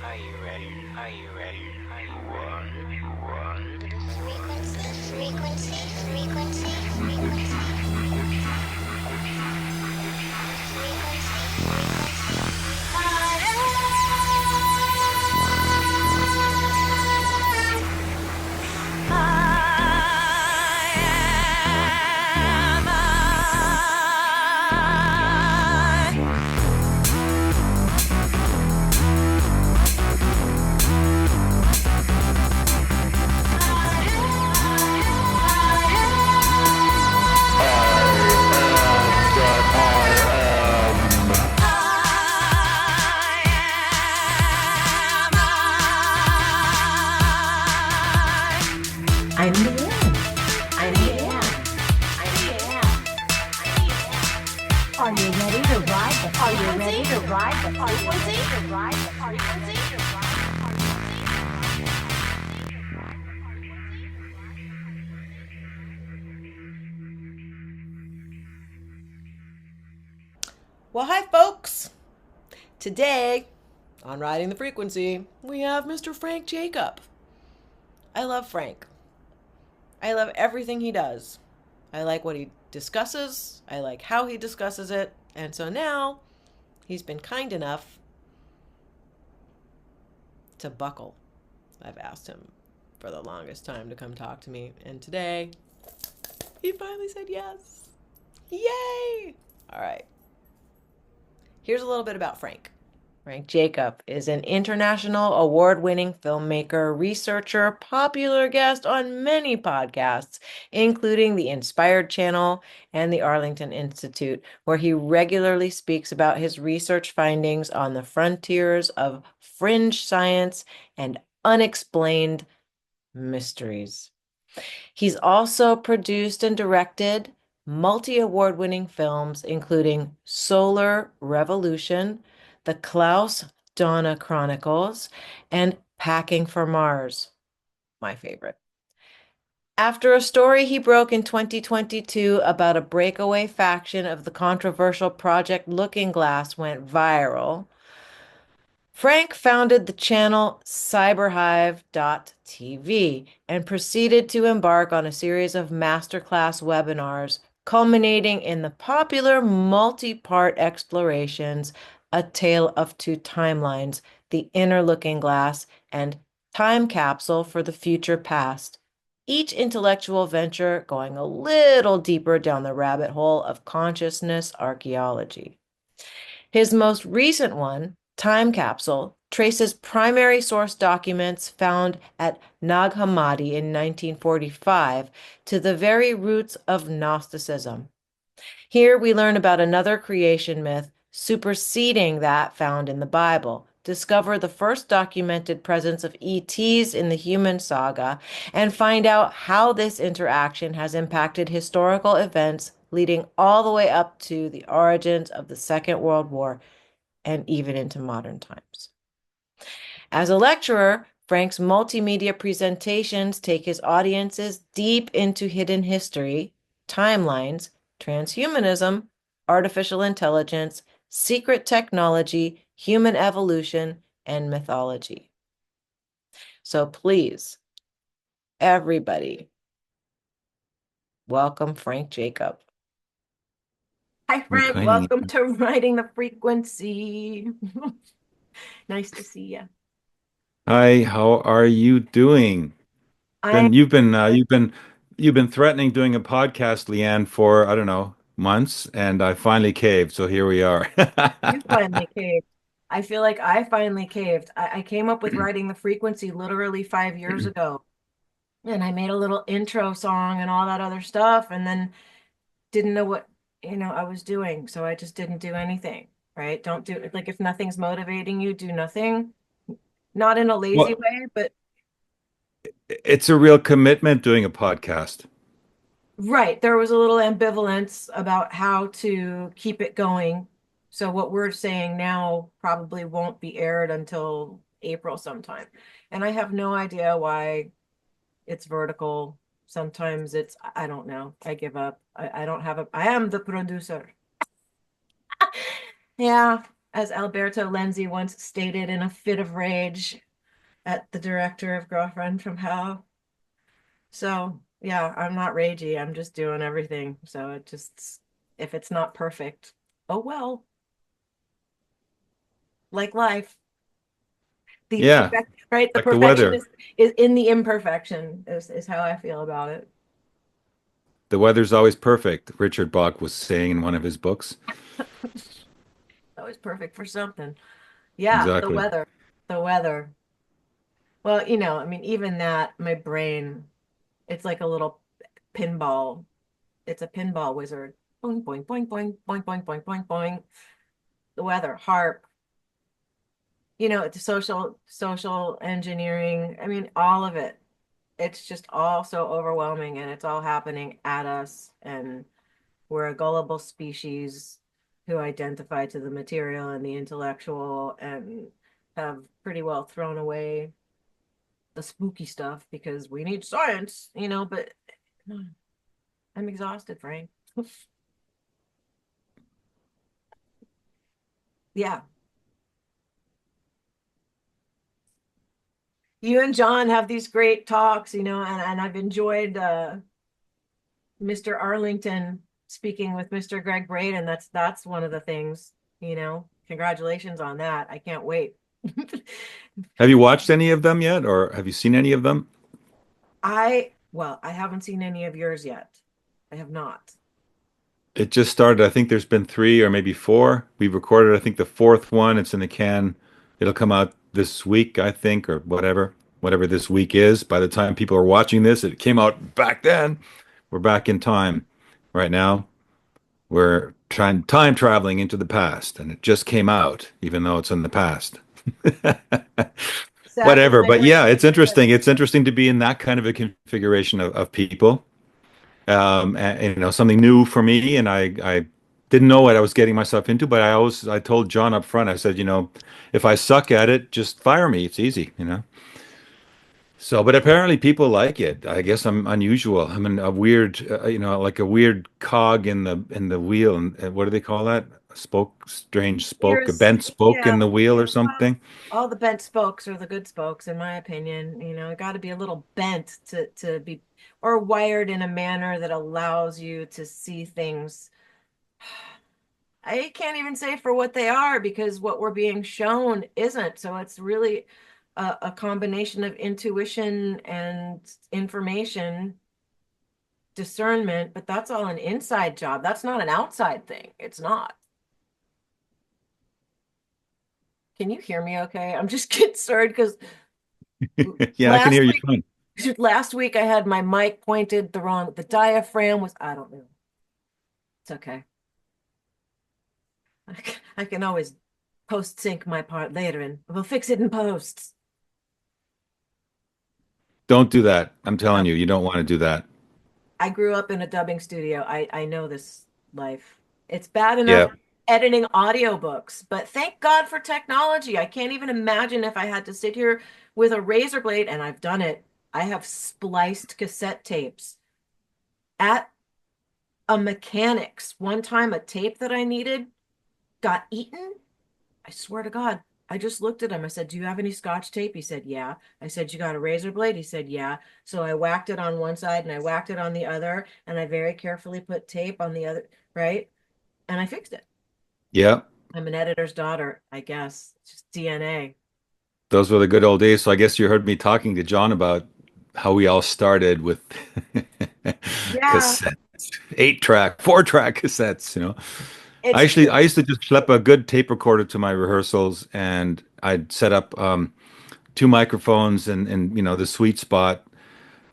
Are you ready? Are you ready? Are you ready? I'm the end. I'm the end. I'm the end. Are you ready to ride the Are you ready to ride the frequency? To ride the frequency? To ride Well, hi, folks. Today, on Riding the Frequency, we have Mr. Frank Jacob. I love Frank. I love everything he does. I like what he discusses. I like how he discusses it. And so now, he's been kind enough to buckle. I've asked him for the longest time to come talk to me. And today, he finally said yes. Yay! All right. Here's a little bit about Frank. Frank Jacob is an international award-winning filmmaker, researcher, popular guest on many podcasts, including the Inspired Channel and the Arlington Institute, where he regularly speaks about his research findings on the frontiers of fringe science and unexplained mysteries. He's also produced and directed multi-award-winning films, including Solar Revolution, the Klaus Dona Chronicles, and Packing for Mars, my favorite. After a story he broke in 2022 about a breakaway faction of the controversial Project Looking Glass went viral, Frank founded the channel cyberhive.tv and proceeded to embark on a series of masterclass webinars culminating in the popular multi-part explorations A Tale of Two Timelines, The Inner Looking Glass, and Timecapsule for the Future Past, each intellectual venture going a little deeper down the rabbit hole of consciousness archaeology. His most recent one, Timecapsule, traces primary source documents found at Nag Hammadi in 1945 to the very roots of Gnosticism. Here we learn about another creation myth superseding that found in the Bible, discover the first documented presence of ETs in the human saga, and find out how this interaction has impacted historical events leading all the way up to the origins of the Second World War and even into modern times. As a lecturer, Frank's multimedia presentations take his audiences deep into hidden history, timelines, transhumanism, artificial intelligence, secret technology, human evolution, and mythology. So please, everybody, welcome Frank Jacob. Hi, Frank. Welcome to Riding the Frequency. Nice to see you. Hi, how are you doing? You've been threatening doing a podcast, Leanne, for I don't know, months, and I finally caved, so here we are. You finally caved. I feel like I finally caved. I came up with Riding the Frequency literally 5 years ago. And I made a little intro song and all that other stuff, and then didn't know what, I was doing. So I just didn't do anything, right? Don't do it. Like if nothing's motivating you, do nothing. Not in a lazy Well, way, but it's a real commitment doing a podcast. right. There was a little ambivalence about how to keep it going. So what we're saying now probably won't be aired until April sometime. And I have no idea why it's vertical. Sometimes I don't know. I give up. I don't have I am the producer. Yeah. as Alberto Lenzi once stated in a fit of rage at the director of Girlfriend from Hell. So, yeah, I'm not ragey. I'm just doing everything. So it just, if it's not perfect, oh well, like life. The Yeah, perfect, right? The like the perfection weather. is in the imperfection, is how I feel about it. The weather's always perfect, Richard Bach was saying in one of his books. Always perfect for something. Yeah, the Exactly. weather. The weather. Well, I mean, even that, my brain, it's like a little pinball. It's a pinball wizard. Boing, boing, boing, boing, boing, boing, boing, boing, boing. The weather, harp, it's social engineering. I mean, all of it. It's just all so overwhelming and it's all happening at us. And we're a gullible species who identify to the material and the intellectual and have pretty well thrown away the spooky stuff because we need science, but I'm exhausted, Frank. Yeah. You and John have these great talks, and I've enjoyed Mr. Arlington speaking with Mr. Greg Braden. That's one of the things, Congratulations on that. I can't wait. Have you watched any of them yet, or have you seen any of them? Well, I haven't seen any of yours yet. I have not. It just started. I think there's been three or maybe four. We've recorded, I think, the fourth one. It's in the can. It'll come out this week, I think, or whatever this week is. By the time people are watching this, it came out back then. We're back in time right now. We're trying time traveling into the past, and it just came out, even though it's in the past. Sadly, Whatever. my But brain yeah, it's is interesting. It's interesting to be in that kind of a configuration of people. And, something new for me, and I didn't know what I was getting myself into, but I told John up front, I said, if I suck at it, just fire me. It's easy. So, but apparently people like it. I guess I'm unusual. I'm in a weird, like a weird cog in the wheel. And what do they call that? A spoke, strange spoke, a Here's, bent spoke in yeah, the wheel or well, something. all the bent spokes are the good spokes, in my opinion. It got to be a little bent to be, or wired in a manner that allows you to see things. I can't even say for what they are because what we're being shown isn't. So it's really a combination of intuition and information, discernment, but that's all an inside job. That's not an outside thing. It's not. Can you hear me okay? I'm just concerned because Yeah, I can last hear you week fine. last week I had my mic pointed the wrong, the diaphragm was, I don't know. It's okay. I can always post sync my part later and we'll fix it in post. Don't do that. I'm telling Um, you, you don't want to do that. I grew up in a dubbing studio. I know this life. It's bad enough Yeah. editing audiobooks, but thank God for technology. I can't even imagine if I had to sit here with a razor blade, and I've done it. I have spliced cassette tapes at a mechanic's. One time, a tape that I needed got eaten. I swear to God. I just looked at him. I said, "Do you have any scotch tape?" He said, "Yeah." I said, "You got a razor blade?" He said, "Yeah." So I whacked it on one side and I whacked it on the other, and I very carefully put tape on the other, right? And I fixed it. Yeah. I'm an editor's daughter, I guess. It's just DNA. Those were the good old days. So I guess you heard me talking to John about how we all started with Yeah, cassettes, 8 track, 4 track cassettes. I it's actually I used to just schlep a good tape recorder to my rehearsals and I'd set up two microphones and the sweet spot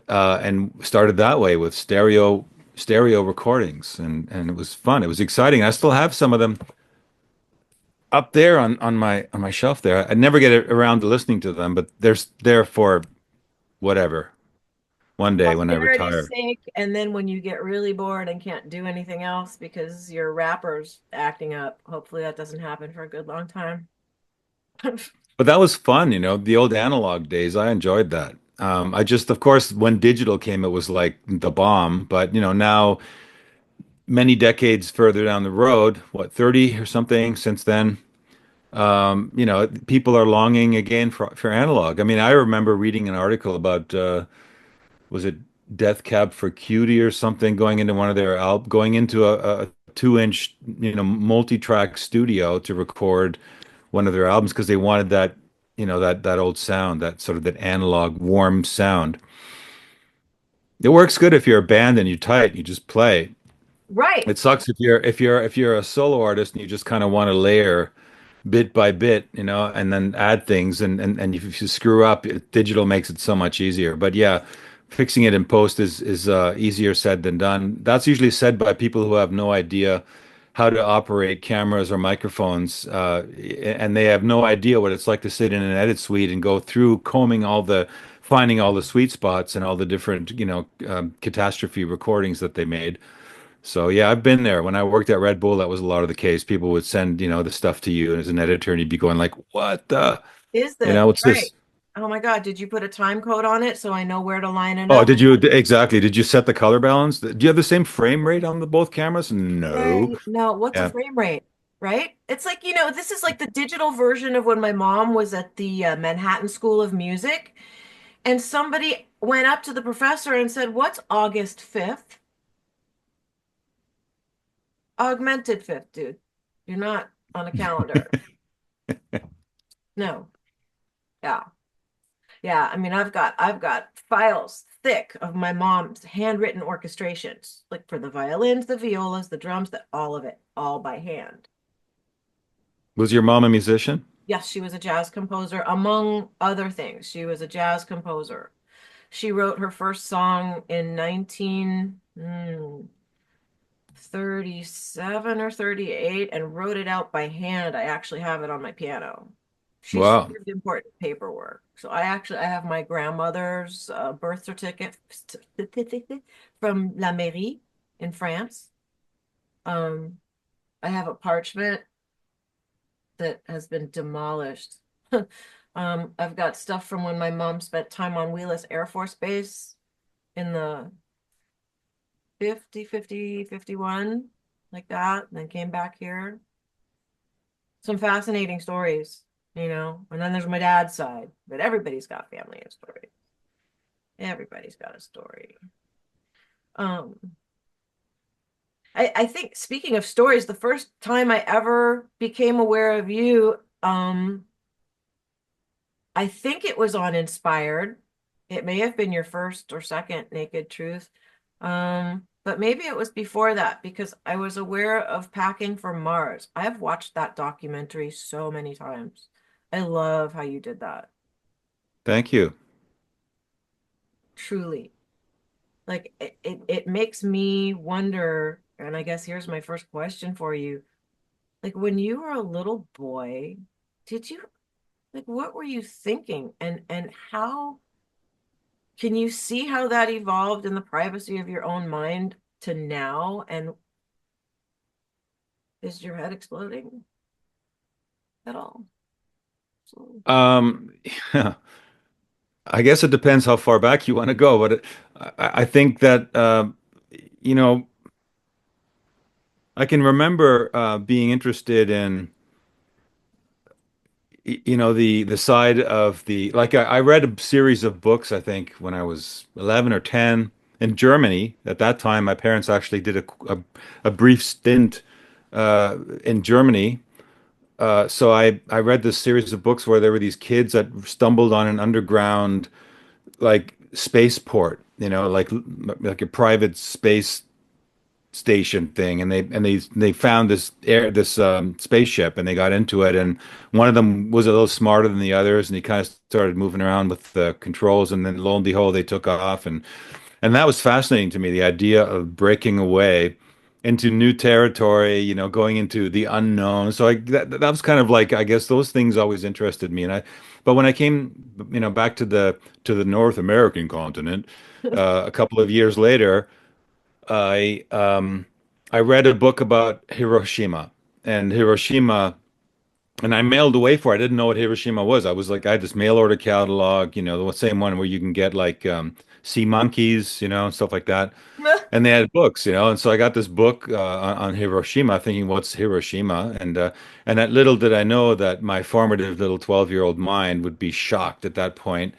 and started that way with stereo recordings and it was fun. It was exciting. I still have some of them up there on my shelf there. I never get around to listening to them, but they're there for whatever. One day when I posterity's retire. sake. And then when you get really bored and can't do anything else because your rapper's acting up, hopefully that doesn't happen for a good long time. But that was fun, the old analog days. I enjoyed that. I just, of course, when digital came, it was like the bomb. But, now many decades further down the road, what, 30 or something since then, People are longing again for analog. I mean, I remember reading an article about was it Death Cab for Cutie or something going into one of their going into a 2-inch, multi-track studio to record one of their albums because they wanted that, that old sound, that sort of that analog warm sound. It works good if you're a band and you're tight, you just play. Right. It sucks if you're a solo artist and you just kind of want to layer bit by bit, and then add things. And if you screw up, digital makes it so much easier. But yeah, fixing it in post is easier said than done. That's usually said by people who have no idea how to operate cameras or microphones, and they have no idea what it's like to sit in an edit suite and go through finding all the sweet spots and all the different, catastrophe recordings that they made. So yeah, I've been there. When I worked at Red Bull, that was a lot of the case. People would send, the stuff to you as an editor, and you'd be going like, "What the? Is this What's right? this?" Oh my God, did you put a time code on it so I know where to line it Oh, up? did you exactly? Did you set the color balance? Do you have the same frame rate on the both cameras? No. Right. No, what's a Yeah. frame rate? Right? It's like, this is like the digital version of when my mom was at the Manhattan School of Music, and somebody went up to the professor and said, "What's August 5th?" Augmented 5th, dude. You're not on a calendar. No. Yeah. Yeah, I mean, I've got files thick of my mom's handwritten orchestrations, like for the violins, the violas, the drums, all of it, all by hand. Was your mom a musician? Yes, she was a jazz composer, among other things. She was a jazz composer. She wrote her first song in 1937 or 38 and wrote it out by hand. I actually have it on my piano. She Wow. saved important paperwork. So I have my grandmother's birth certificate from La Mairie in France. Um, I have a parchment that has been demolished. I've got stuff from when my mom spent time on Wheelus Air Force Base in the 51, like that, and then came back here. Some fascinating stories. And then there's my dad's side, but everybody's got family and stories. Everybody's got a story. Um, I think speaking of stories, the first time I ever became aware of you, I think it was on Inspired. It may have been your first or second Naked Truth. But maybe it was before that because I was aware of Packing for Mars. I have watched that documentary so many times. I love how you did that. Thank you. Truly. Like it makes me wonder, and I guess here's my first question for you. Like when you were a little boy, did you like what were you thinking? And how can you see how that evolved in the privacy of your own mind to now? And is your head exploding at all? So, Um, I guess it depends how far back you want to go, but I think that you know, I can remember being interested in the side of the like I read a series of books I think when I was 11 or 10 in Germany. At that time my parents actually did a brief stint in Germany. So I read this series of books where there were these kids that stumbled on an underground like spaceport, like a private space station thing, and they found this spaceship, and they got into it, and one of them was a little smarter than the others, and he kind of started moving around with the controls, and then lo and behold they took off, and that was fascinating to me, the idea of breaking away into new territory, going into the unknown. So that was kind of like, I guess those things always interested me. But when I came, back to the North American continent, a couple of years later, I I read a book about Hiroshima, and Hiroshima and I mailed away for it. I didn't know what Hiroshima was. I was like, I had this mail order catalog, the same one where you can get like sea monkeys, and stuff like that. And they had books, and so I got this book on Hiroshima, thinking, what's Hiroshima? And that little did I know that my formative little 12-year-old mind would be shocked at that point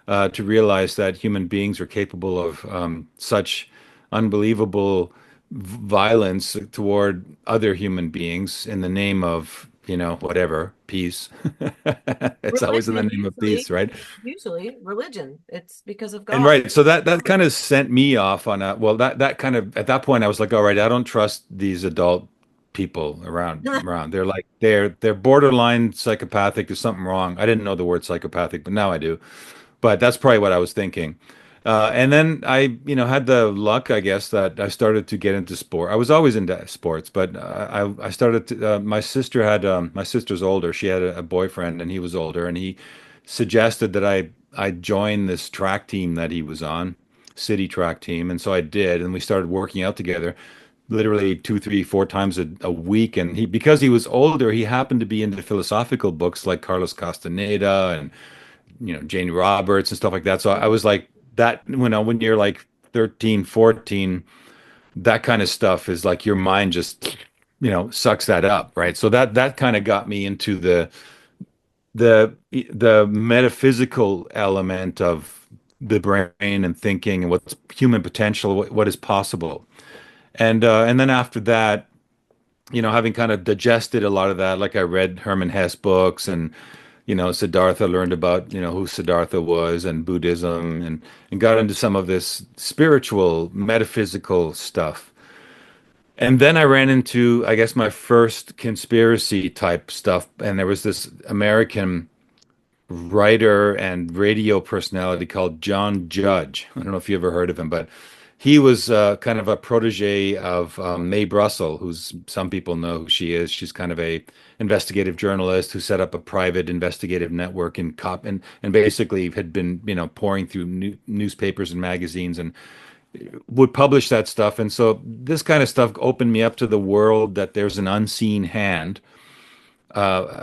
to realize that human beings are capable of such unbelievable violence toward other human beings in the name of, whatever, peace. It's always in the Religion, name of peace, right? usually religion. It's because of And God. right, so that kind of sent me off on a well, that kind of at that point I was like, all right, I don't trust these adult people around. They're borderline psychopathic. There's something wrong. I didn't know the word psychopathic, but now I do. But that's probably what I was thinking. And then I, had the luck, I guess, that I started to get into sport. I was always into sports, but I started to, my sister's older. She had a boyfriend and he was older, and he suggested that I join this track team that he was on, city track team. And so I did, and we started working out together literally two, three, four times a week. And because he was older, he happened to be into philosophical books like Carlos Castaneda and Jane Roberts and stuff like that. So I was like that, when you're like 13, 14, that kind of stuff is like your mind just, sucks that up, right? So that kind of got me into the metaphysical element of the brain and thinking and what's human potential, what is possible. And then after that, having kind of digested a lot of that, like I read Herman Hesse books and Siddhartha, learned about, who Siddhartha was and Buddhism, and got into some of this spiritual, metaphysical stuff. And then I ran into, I guess, my first conspiracy type stuff. And there was this American writer and radio personality called John Judge. I don't know if you ever heard of him, but he was kind of a protege of Mae Brussell, who's some people know who she is. She's kind of a investigative journalist who set up a private investigative network in cop and basically had been, pouring through newspapers and magazines and would publish that stuff. And so this kind of stuff opened me up to the world that there's an unseen hand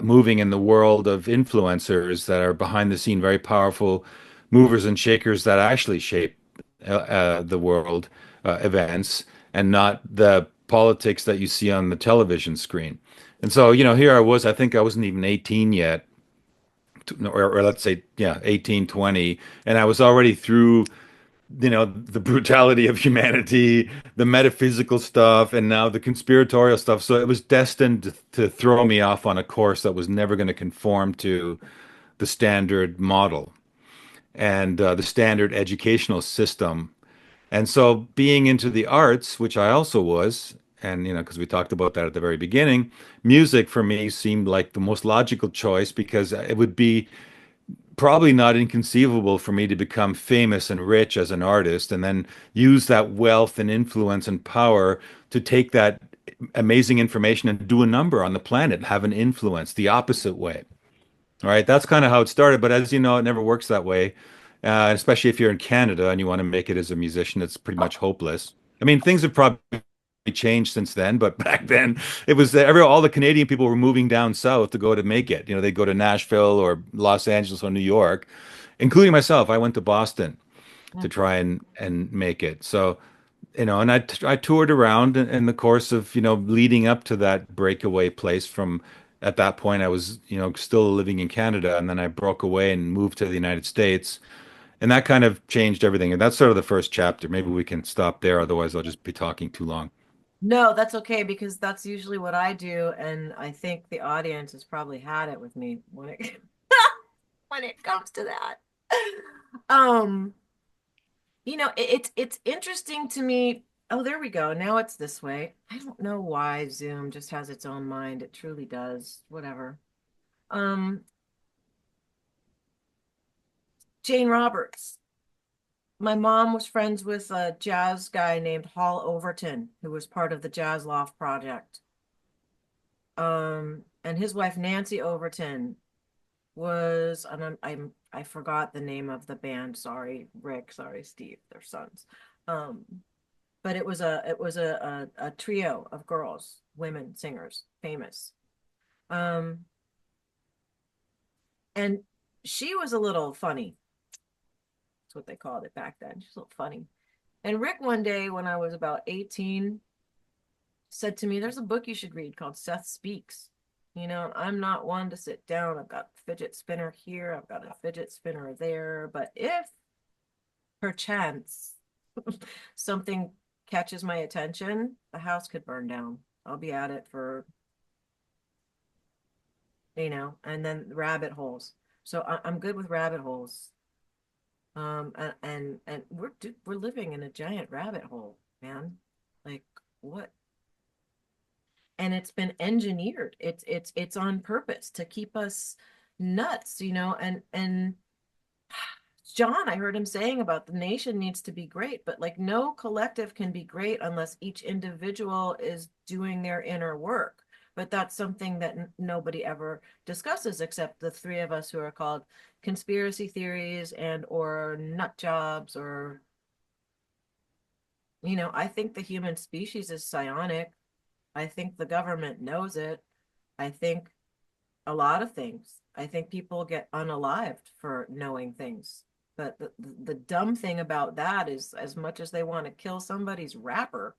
moving in the world of influencers that are behind the scene, very powerful movers and shakers that actually shape the world events and not the politics that you see on the television screen. And so, here I was, I think I wasn't even 18 yet, or let's say, yeah, 18, 20, and I was already through the brutality of humanity, the metaphysical stuff, and now the conspiratorial stuff. So it was destined to throw me off on a course that was never going to conform to the standard model and the standard educational system. And so being into the arts, which I also was, and because we talked about that at the very beginning, music for me seemed like the most logical choice because it would be probably not inconceivable for me to become famous and rich as an artist and then use that wealth and influence and power to take that amazing information and do a number on the planet, have an influence the opposite way. All right, that's kind of how it started. But as you know, it never works that way. Especially if you're in Canada and you want to make it as a musician, it's pretty much hopeless. I mean, things have probably changed since then, but back then it was all the Canadian people were moving down south to go to make it. They go to Nashville or Los Angeles or New York, including myself. I went to Boston to try and make it. So, and I toured around in the course of, leading up to that breakaway place from at that point I was, still living in Canada, and then I broke away and moved to the United States. And that kind of changed everything. And that's sort of the first chapter. Maybe we can stop there, otherwise I'll just be talking too long. No, that's okay because that's usually what I do, and I think the audience has probably had it with me when it when it comes to that. Um, it's interesting to me. Oh, there we go. Now it's this way. I don't know why Zoom just has its own mind. It truly does. Whatever. Um, Jane Roberts. My mom was friends with a jazz guy named Hall Overton, who was part of the Jazz Loft Project. And his wife Nancy Overton was, and I forgot the name of the band. Sorry, Rick. Sorry, Steve. Their sons. Um, but it was a trio of girls, women singers, famous. Um, And she was a little funny. That's what they called it back then. She's a little funny. And Rick one day when I was about 18 said to me, there's a book you should read called Seth Speaks. You know, I'm not one to sit down. I've got a fidget spinner here. I've got a fidget spinner there. But if perchance something catches my attention, the house could burn down. I'll be at it for, and then rabbit holes. So I'm good with rabbit holes. And we're living in a giant rabbit hole, man. Like what? And it's been engineered. It's on purpose to keep us nuts, and John, I heard him saying about the nation needs to be great, but like no collective can be great unless each individual is doing their inner work. But that's something that nobody ever discusses except the three of us who are called conspiracy theories and or nut jobs or, I think the human species is psionic. I think the government knows it. I think a lot of things. I think people get unalived for knowing things. But the dumb thing about that is as much as they want to kill somebody's rapper,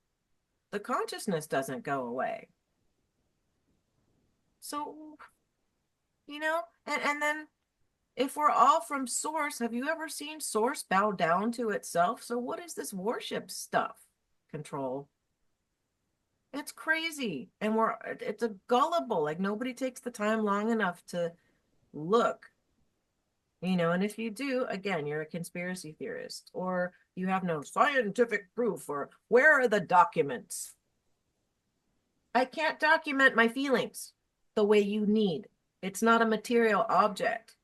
the consciousness doesn't go away. So, and then if we're all from source, have you ever seen source bow down to itself? So what is this worship stuff? Control. It's crazy. And it's a gullible, like nobody takes the time long enough to look, and if you do, again, you're a conspiracy theorist or you have no scientific proof or where are the documents? I can't document my feelings the way you need. It's not a material object.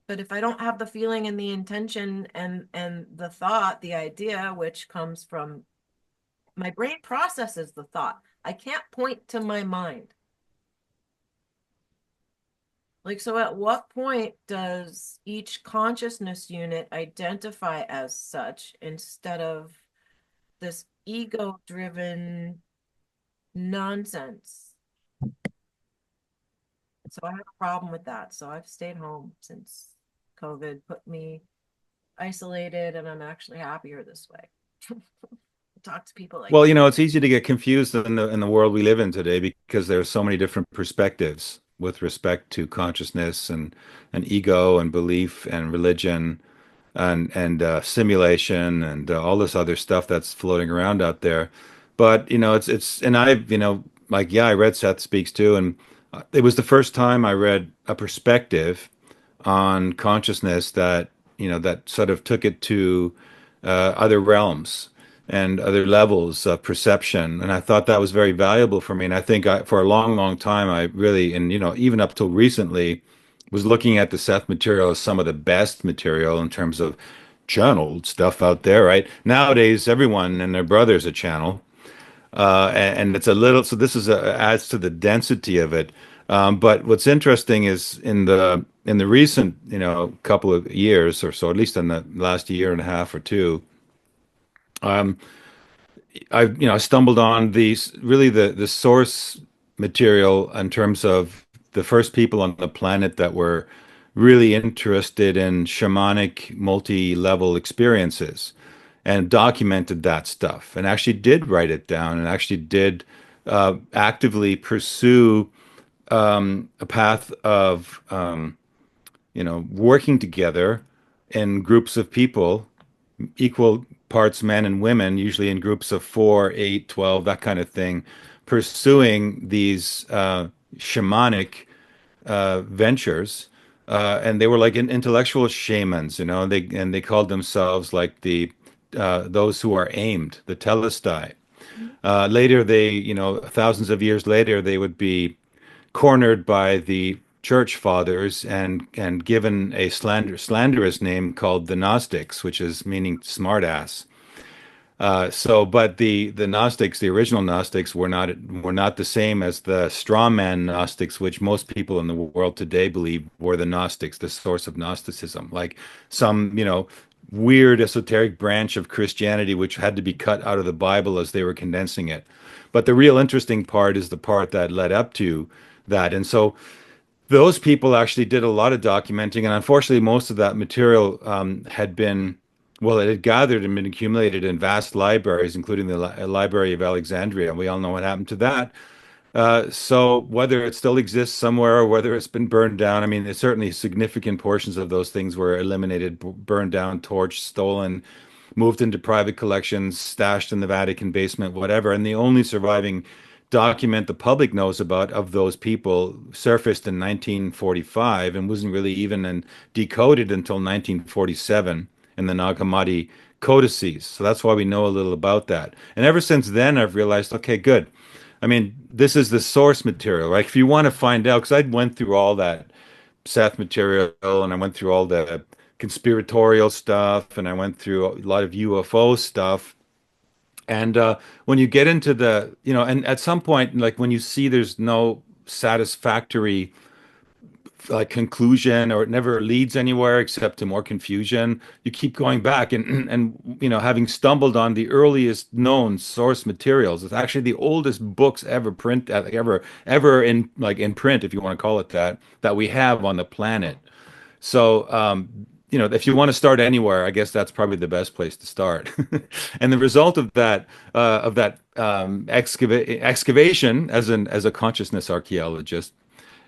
But if I don't have the feeling and the intention and the thought, the idea, which comes from my brain processes the thought. I can't point to my mind. Like, so at what point does each consciousness unit identify as such instead of this ego-driven nonsense? So I have a problem with that. So I've stayed home since COVID put me isolated, and I'm actually happier this way. Talk to people like Well, it's easy to get confused in the world we live in today because there are so many different perspectives with respect to consciousness and ego and belief and religion and simulation and all this other stuff that's floating around out there. But it's and I've like yeah, I read Seth Speaks too, and it was the first time I read a perspective on consciousness that sort of took it to other realms and other levels of perception. And I thought that was very valuable for me. And I think for a long, long time, I really, and even up till recently, was looking at the Seth material as some of the best material in terms of channeled stuff out there, right? Nowadays, everyone and their brother's a channel. And it's a little, so this adds to the density of it. But what's interesting is in the recent, couple of years or so, at least in the last year and a half or two, um, I stumbled on the source material in terms of the first people on the planet that were really interested in shamanic multi-level experiences and documented that stuff and actually did write it down and actually did actively pursue a path of working together in groups of people, equal parts men and women, usually in groups of 4, 8, 12, that kind of thing, pursuing these shamanic ventures. And they were like intellectual shamans, they called themselves like those who are aimed, the telestai. Later, thousands of years later, they would be cornered by the church fathers and given a slanderous name called the Gnostics, which is meaning smartass. But the Gnostics, the original Gnostics, were not the same as the straw man Gnostics, which most people in the world today believe were the Gnostics, the source of Gnosticism, like some weird esoteric branch of Christianity, which had to be cut out of the Bible as they were condensing it. But the real interesting part is the part that led up to that, and so those people actually did a lot of documenting, and unfortunately, most of that material had been, well, it had gathered and been accumulated in vast libraries, including the Library of Alexandria. And we all know what happened to that. So whether it still exists somewhere or whether it's been burned down, I mean, it's certainly significant portions of those things were eliminated, burned down, torched, stolen, moved into private collections, stashed in the Vatican basement, whatever. And the only surviving document the public knows about of those people surfaced in 1945 and wasn't really even decoded until 1947 in the Nag Hammadi codices. So that's why we know a little about that. And ever since then, I've realized, okay, good. I mean, this is the source material, right? If you want to find out, because I went through all that Seth material and I went through all the conspiratorial stuff and I went through a lot of UFO stuff. And when you get into and at some point, like when you see there's no satisfactory like conclusion or it never leads anywhere except to more confusion, you keep going back and having stumbled on the earliest known source materials. It's actually the oldest books ever print like ever in print, if you want to call it that we have on the planet. So if you want to start anywhere, I guess that's probably the best place to start. And the result of that excavation as a consciousness archaeologist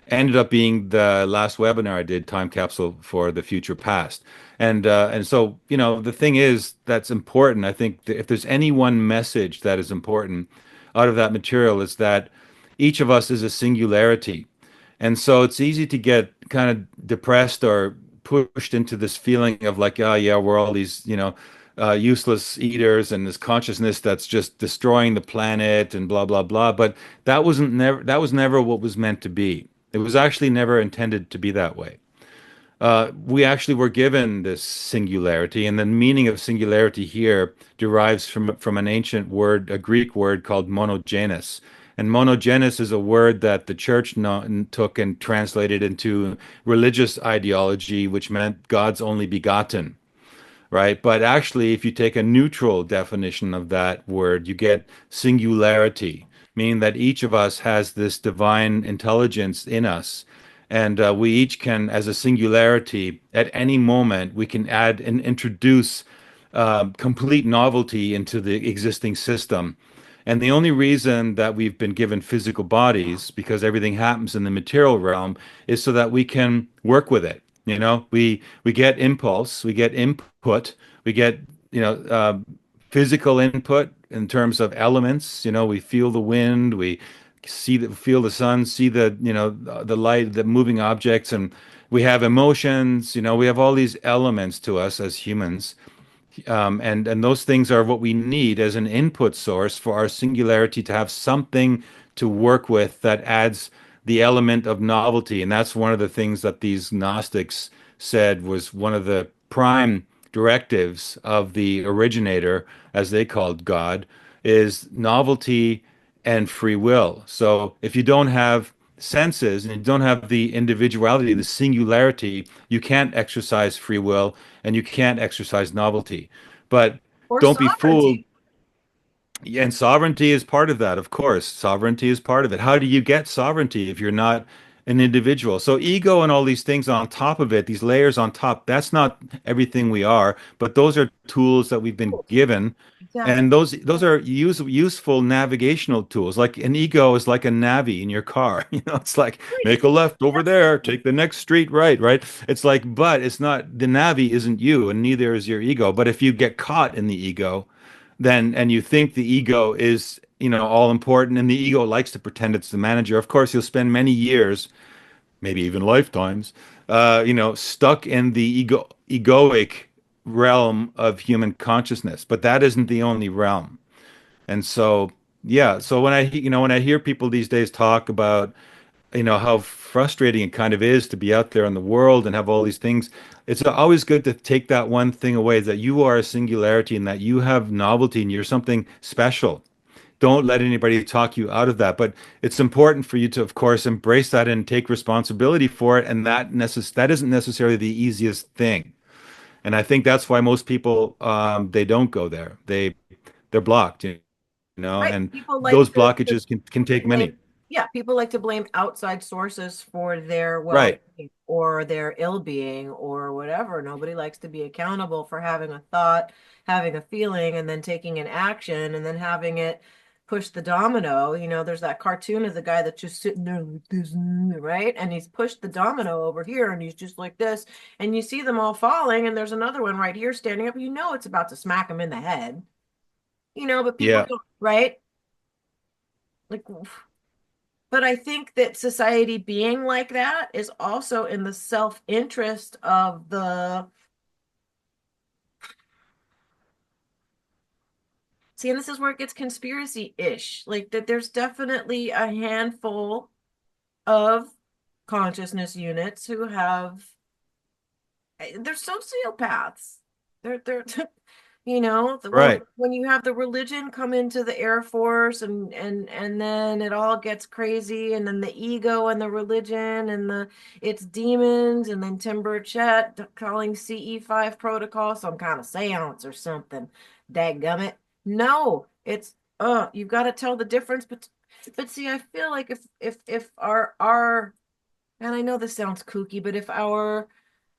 ended up being the last webinar I did, Time Capsule for the Future Past. And so, the thing is that's important. I think that if there's any one message that is important out of that material is that each of us is a singularity. And so it's easy to get kind of depressed or pushed into this feeling of like, oh yeah, we're all these, useless eaters and this consciousness that's just destroying the planet and blah blah blah. But that was never what was meant to be. It was actually never intended to be that way. We actually were given this singularity, and the meaning of singularity here derives from an ancient word, a Greek word called monogenes. And monogenes is a word that the church took and translated into religious ideology, which meant God's only begotten, right? But actually, if you take a neutral definition of that word, you get singularity, meaning that each of us has this divine intelligence in us. And we each can, as a singularity, at any moment, we can add and introduce complete novelty into the existing system. And the only reason that we've been given physical bodies, because everything happens in the material realm, is so that we can work with it. We get impulse, we get input, we get physical input in terms of elements. We feel the wind, we feel the sun, see the light, the moving objects, and we have emotions. We have all these elements to us as humans. And those things are what we need as an input source for our singularity to have something to work with that adds the element of novelty. And that's one of the things that these Gnostics said was one of the prime directives of the originator, as they called God, is novelty and free will. So if you don't have senses and you don't have the individuality, the singularity, you can't exercise free will and you can't exercise novelty. But Or don't be fooled. sovereignty. And sovereignty is part of that, of course. Sovereignty is part of it. How do you get sovereignty if you're not an individual? So ego and all these things on top of it, these layers on top, that's not everything we are, but those are tools that we've been given. Exactly. And those are useful navigational tools. Like an ego is like a navi in your car. It's like make a left over there, take the next street right? It's like, but it's not, the navi isn't you, and neither is your ego. But if you get caught in the ego, then and you think the ego is, all important, and the ego likes to pretend it's the manager, of course, you'll spend many years, maybe even lifetimes, stuck in the egoic realm of human consciousness. But that isn't the only realm. And so, yeah. So when I hear people these days talk about, how frustrating it kind of is to be out there in the world and have all these things, it's always good to take that one thing away, that you are a singularity and that you have novelty and you're something special. Don't let anybody talk you out of that. But it's important for you to, of course, embrace that and take responsibility for it. And that isn't necessarily the easiest thing. And I think that's why most people they don't go there. They're blocked, Right. and People like those the blockages can take blame many. Yeah, people like to blame outside sources for their Right. well-being or their ill-being or whatever. Nobody likes to be accountable for having a thought, having a feeling, and then taking an action and then having it push the domino. You know, there's that cartoon of the guy that's just sitting there like this, right? And he's pushed the domino over here and he's just like this. And you see them all falling, and there's another one right here standing up. You know it's about to smack him in the head, but people Yeah. don't, right? Like, but I think that society being like that is also in the self-interest of the, see, and this is where it gets conspiracy-ish. Like that there's definitely a handful of consciousness units who have, they're sociopaths. They're Right. when you have the religion come into the Air Force and then it all gets crazy, and then the ego and the religion and the it's demons, and then Tim Burchett calling CE5 protocol some kind of seance or something. Dadgummit. No, it's you've got to tell the difference, but see, I feel like if our and I know this sounds kooky, but if our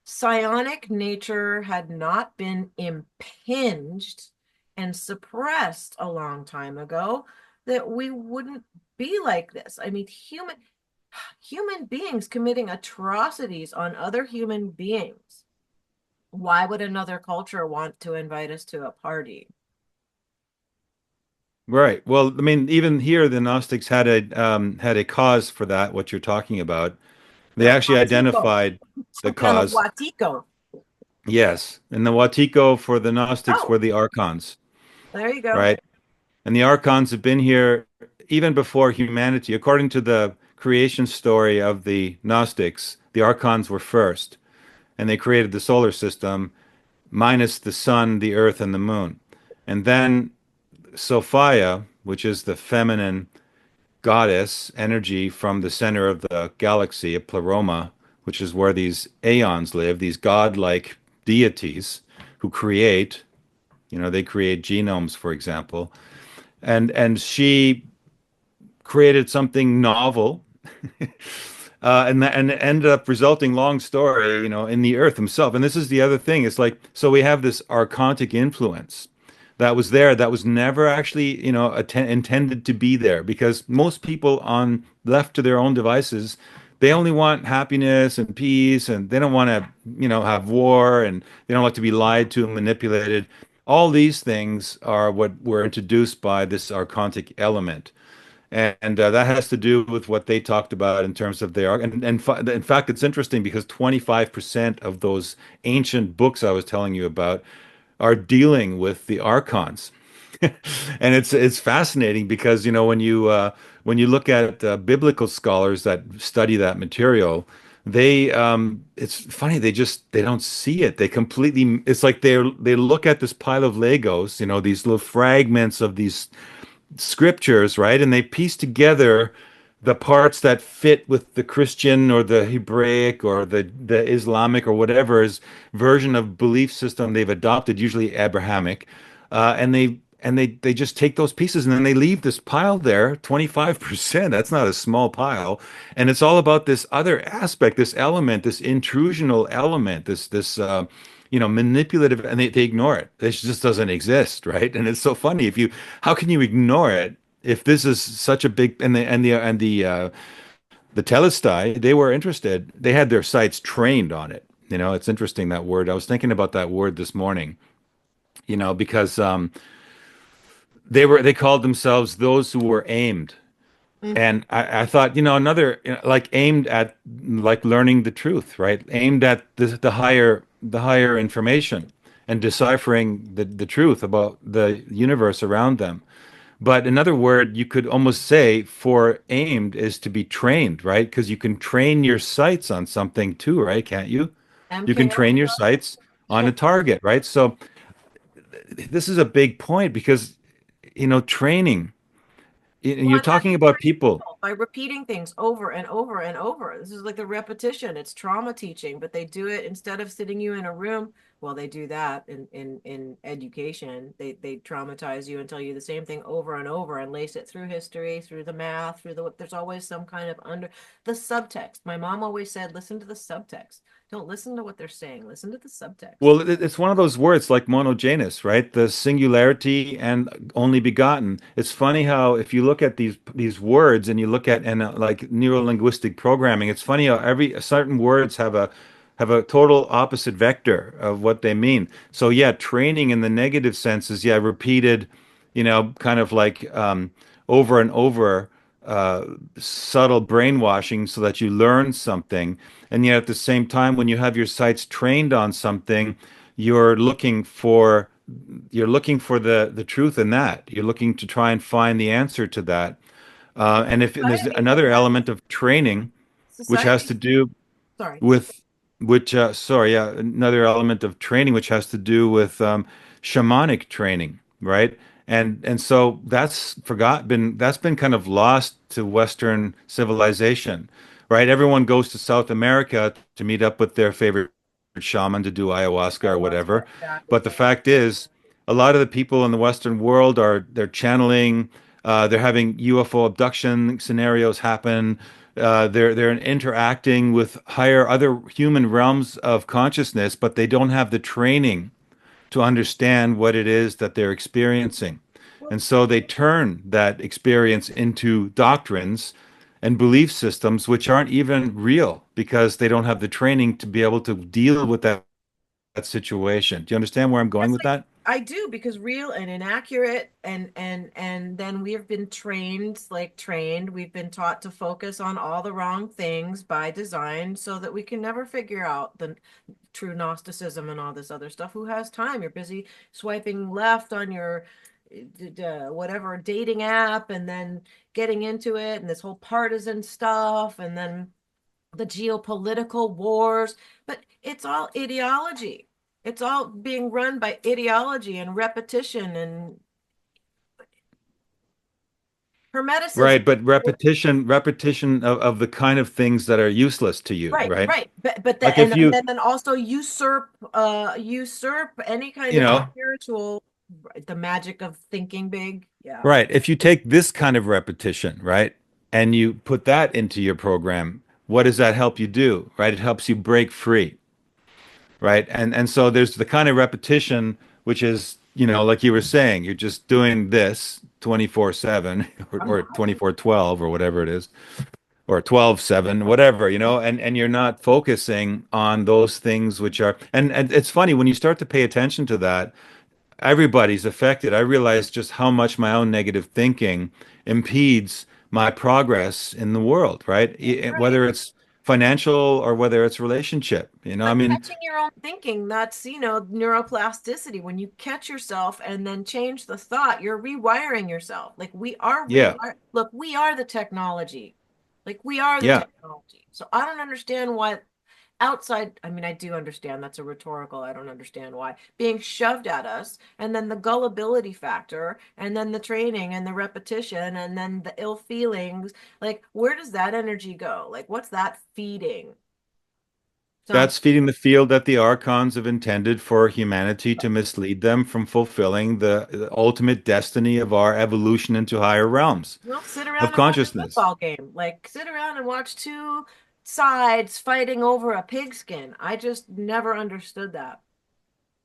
psionic nature had not been impinged and suppressed a long time ago, that we wouldn't be like this. I mean, human beings committing atrocities on other human beings. Why would another culture want to invite us to a party? Right. Well, I mean, even here, the Gnostics had a cause for that, what you're talking about. They The actually Watiko, identified the some kind of cause. Watiko. Yes. And the Watiko for the Gnostics Oh, were the archons, there you go. right? And the archons have been here even before humanity. According to the creation story of the Gnostics, the archons were first, and they created the solar system minus the sun, the earth, and the moon. And then Sophia, which is the feminine goddess energy from the center of the galaxy, a pleroma, which is where these aeons live, these godlike deities who create, they create genomes, for example. And she created something novel, and it ended up resulting, long story, in the earth himself. And this is the other thing. It's like, so we have this archontic influence that was there that was never actually, intended to be there, because most people on left to their own devices, they only want happiness and peace, and they don't want to, have war, and they don't like to be lied to and manipulated. All these things are what were introduced by this archontic element. And that has to do with what they talked about in terms of their, and in fact, it's interesting because 25% of those ancient books I was telling you about are dealing with the archons. And it's fascinating because when you look at biblical scholars that study that material, they it's funny, they don't see it. They completely, it's like they look at this pile of Legos, these little fragments of these scriptures, right? And they piece together the parts that fit with the Christian or the Hebraic or the Islamic or whatever's version of belief system they've adopted, usually Abrahamic, and they just take those pieces and then they leave this pile there, 25%. That's not a small pile, and it's all about this other aspect, this element, this intrusional element, this manipulative, and they ignore it. This just doesn't exist, right? And it's so funny, how can you ignore it if this is such a big, and the Telestai, they were interested. They had their sites trained on it. It's interesting, that word. I was thinking about that word this morning, because they called themselves those who were aimed. Mm. And I thought, another, like aimed at, like learning the truth, right? Aimed at the higher information and deciphering the truth about the universe around them. But another word you could almost say for aimed is to be trained, right? Because you can train your sights on something too, right? Can't you? You can MK train your sights on a Ultra. target, right? So this is a big point because, training, Well, you're and how do talking you about train people. people? By repeating things over and over and over. This is like the repetition. It's trauma teaching, but they do it instead of sitting you in a room Well, they do that in education. They traumatize you and tell you the same thing over and over and lace it through history, through the math, through the there's always some kind of under the subtext. My mom always said, listen to the subtext. Don't listen to what they're saying. Listen to the subtext. Well, it's one of those words like monogenes, right? The singularity and only begotten. It's funny how if you look at these words and you look at and like neuro-linguistic programming, it's funny how every certain words have a total opposite vector of what they mean. So yeah, training in the negative sense is yeah, repeated, kind of like over and over uh, subtle brainwashing so that you learn something. And yet at the same time, when you have your sights trained on something, you're looking for the truth in that. You're looking to try and find the answer to that. And there's Society, another element of training, which has to society, do sorry. with sorry, yeah, another element of training which has to do with shamanic training, right? And so that's been kind of lost to Western civilization, right? Everyone goes to South America to meet up with their favorite shaman to do ayahuasca or Ayahuasca, whatever. exactly. But the fact is, a lot of the people in the Western world they're channeling, they're having UFO abduction scenarios happen. They're interacting with higher other human realms of consciousness, but they don't have the training to understand what it is that they're experiencing. Well, And so they turn that experience into doctrines and belief systems which aren't even real because they don't have the training to be able to deal with that situation. Do you understand where I'm going yes, with that? I do because real and inaccurate and then we have been trained. We've been taught to focus on all the wrong things by design so that we can never figure out the true Gnosticism and all this other stuff. Who has time? You're busy swiping left on your whatever dating app and then getting into it and this whole partisan stuff and then the geopolitical wars, but it's all ideology. It's all being run by ideology and repetition and hermeticism. Right, but repetition of the kind of things that are useless to you, Right, right? right. But Like if you, then also usurp any kind you of know, spiritual, the magic of thinking big. Yeah. right, if you take this kind of repetition, right, and you put that into your program, what does that help you do, right? It helps you break free, right? And so there's the kind of repetition which is, like you were saying, you're just doing this 24/7 I'm or not. 24/12 or whatever it is. Or 12/7, whatever, and you're not focusing on those things which are, and it's funny when you start to pay attention to that, everybody's affected. I realize just how much my own negative thinking impedes my progress in the world, right? Right. Whether it's financial or whether it's relationship, I But mean, catching your own thinking, that's, neuroplasticity. When you catch yourself and then change the thought, you're rewiring yourself. Like we are yeah, rewired. Look, we are the technology. Like we are the yeah. technology. So I don't understand why outside, I mean, I do understand that's a rhetorical. I don't understand why being shoved at us and then the gullibility factor and then the training and the repetition and then the ill feelings. Like, where does that energy go? Like, what's that feeding? Some That's feeding the field that the archons have intended for humanity to mislead them from fulfilling the ultimate destiny of our evolution into higher realms Well, sit of around and watch a consciousness. football game. Like, sit around and watch two sides fighting over a pigskin. I just never understood that.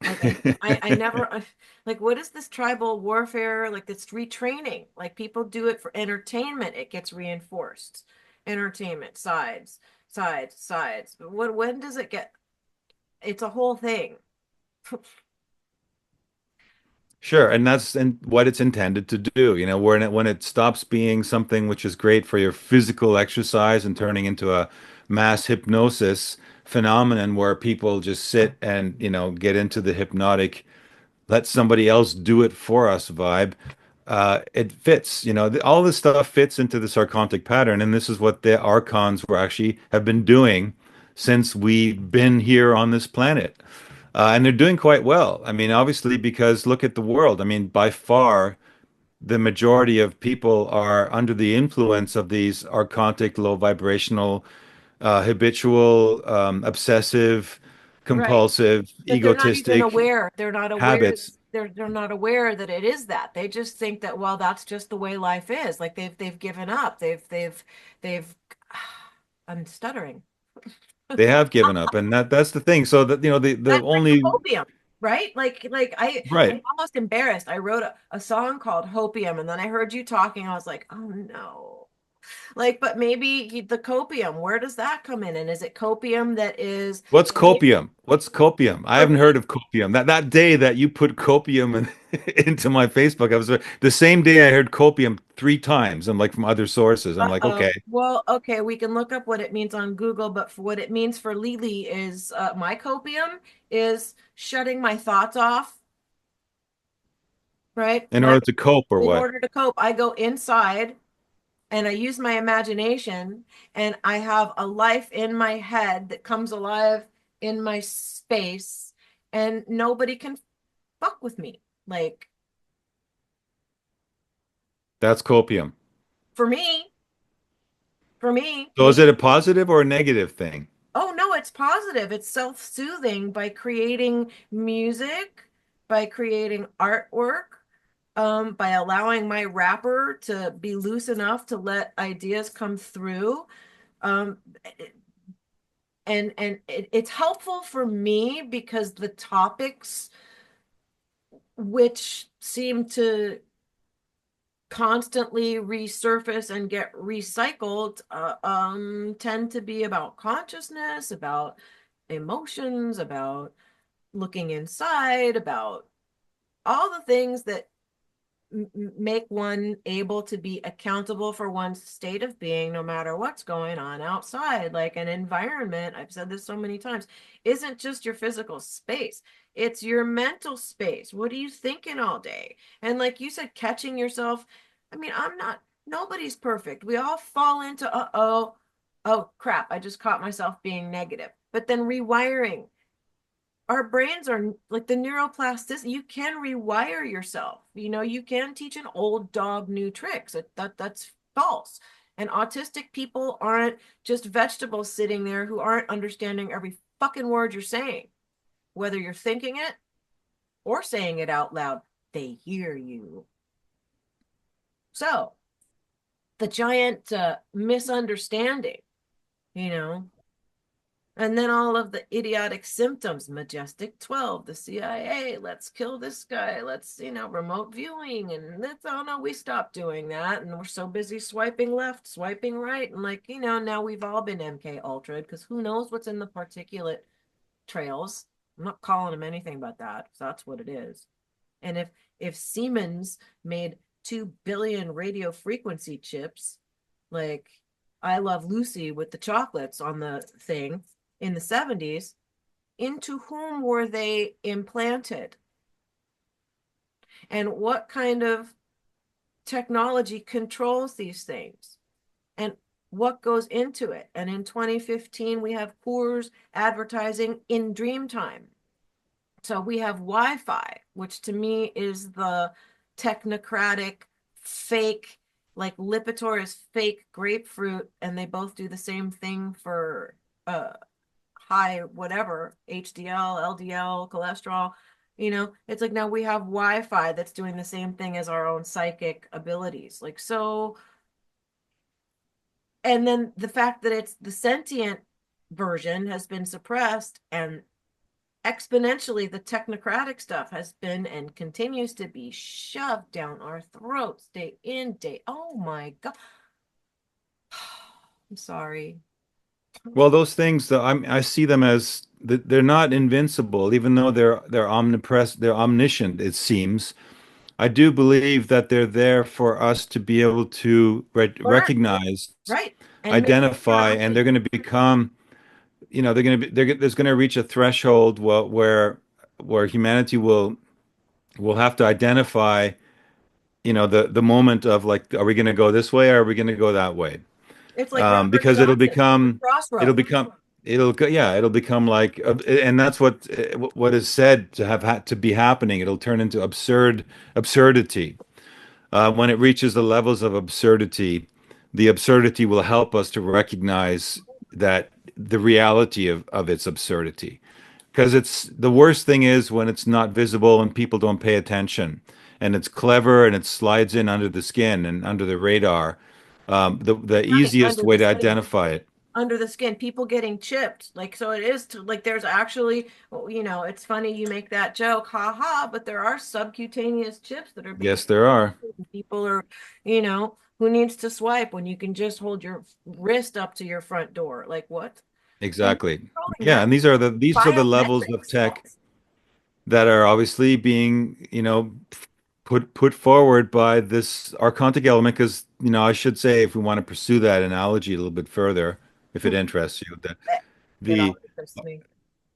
Like, I never, like, what is this tribal warfare? Like, it's retraining. Like, people do it for entertainment. It gets reinforced. Entertainment, sides. But when does it get, it's a whole thing. Sure, and that's what it's intended to do. When it stops being something which is great for your physical exercise and turning into a mass hypnosis phenomenon where people just sit and, get into the hypnotic, let somebody else do it for us vibe. It fits, all this stuff fits into this archontic pattern, and this is what the archons were actually have been doing since we've been here on this planet. And they're doing quite well. I mean, obviously, because look at the world. I mean, by far, the majority of people are under the influence of these archontic, low vibrational, habitual, obsessive, Right. compulsive, But they're not even egotistic aware. They're not aware. habits. They're not aware that it is that. They just think that, well, that's just the way life is. Like they've given up. They've I'm stuttering. They have given up, and that's the thing. So that the That's like only hopium, right? Like right. I'm almost embarrassed. I wrote a song called Hopium, and then I heard you talking. I was like, oh no. Like, but maybe the copium, where does that come in? And is it copium that is What's made copium? What's copium? I for haven't heard me? of copium. That day that you put copium into my Facebook, I was the same day I heard copium 3 times. I'm like from other sources. I'm like, Uh-oh. okay, Well, okay, we can look up what it means on Google, but for what it means for Lily is my copium is shutting my thoughts off, right? in order to cope or In what? order to cope, I go inside and I use my imagination and I have a life in my head that comes alive in my space and nobody can fuck with me. Like That's copium. for me, for me, So is maybe it a positive or a negative thing? oh no, it's positive. It's self-soothing by creating music, by creating artwork, by allowing my rapper to be loose enough to let ideas come through. Um, it's helpful for me because the topics which seem to constantly resurface and get recycled tend to be about consciousness, about emotions, about looking inside, about all the things that make one able to be accountable for one's state of being no matter what's going on outside. Like an environment, I've said this so many times, isn't just your physical space, it's your mental space. What are you thinking all day? And like you said, catching yourself. I mean, I'm not, nobody's perfect. We all fall into oh crap, I just caught myself being negative. But then rewiring, our brains are like the neuroplasticity. You can rewire yourself. You can teach an old dog new tricks. That's false. And autistic people aren't just vegetables sitting there who aren't understanding every fucking word you're saying, whether you're thinking it or saying it out loud. They hear you. So the giant misunderstanding, you know, and then all of the idiotic symptoms, Majestic 12, the CIA, let's kill this guy, let's, remote viewing. And that's, oh no, we stopped doing that. And we're so busy swiping left, swiping right. And like, now we've all been MK Ultra because who knows what's in the particulate trails. I'm not calling them anything but that, because that's what it is. And if Siemens made 2 billion radio frequency chips, like I Love Lucy with the chocolates on the thing, in the 70s, into whom were they implanted? And what kind of technology controls these things? And what goes into it? And in 2015, we have Coors advertising in Dreamtime. So we have Wi-Fi, which to me is the technocratic fake, like Lipitor is fake grapefruit, and they both do the same thing for high whatever HDL, LDL, cholesterol. It's like now we have Wi-Fi that's doing the same thing as our own psychic abilities. Like so, and then the fact that it's the sentient version has been suppressed, and exponentially the technocratic stuff has been and continues to be shoved down our throats day in, day. Oh my God. I'm sorry. Well, those things, I see them as they're not invincible, even though they're omnipresent, they're omniscient, it seems. I do believe that they're there for us to be able to Learn, recognize, right? And maybe identify, and they're going to become, there's going to reach a threshold where humanity will have to identify, the moment of like, are we going to go this way or are we going to go that way? it's like Robert Because Johnson, it'll Crossroads. become it'll become like and that's what is said to have had to be happening. It'll turn into absurdity. When it reaches the levels of absurdity, the absurdity will help us to recognize that the reality of its absurdity. because it's the worst thing is when it's not visible and people don't pay attention, and it's clever and it slides in under the skin and under the radar. The Right, easiest under way the to skin. identify it. Under the skin, people getting chipped. Like, so it is to, like, there's actually, it's funny you make that joke, ha ha, but there are subcutaneous chips that are being Yes, there are. people are, who needs to swipe when you can just hold your wrist up to your front door? Like, what? Who's Exactly. controlling Yeah, that? and these are the levels of Biometrics, tech what? that are obviously being, put forward by this archontic element. Because, I should say, if we want to pursue that analogy a little bit further, if it interests you, that It all the interests me.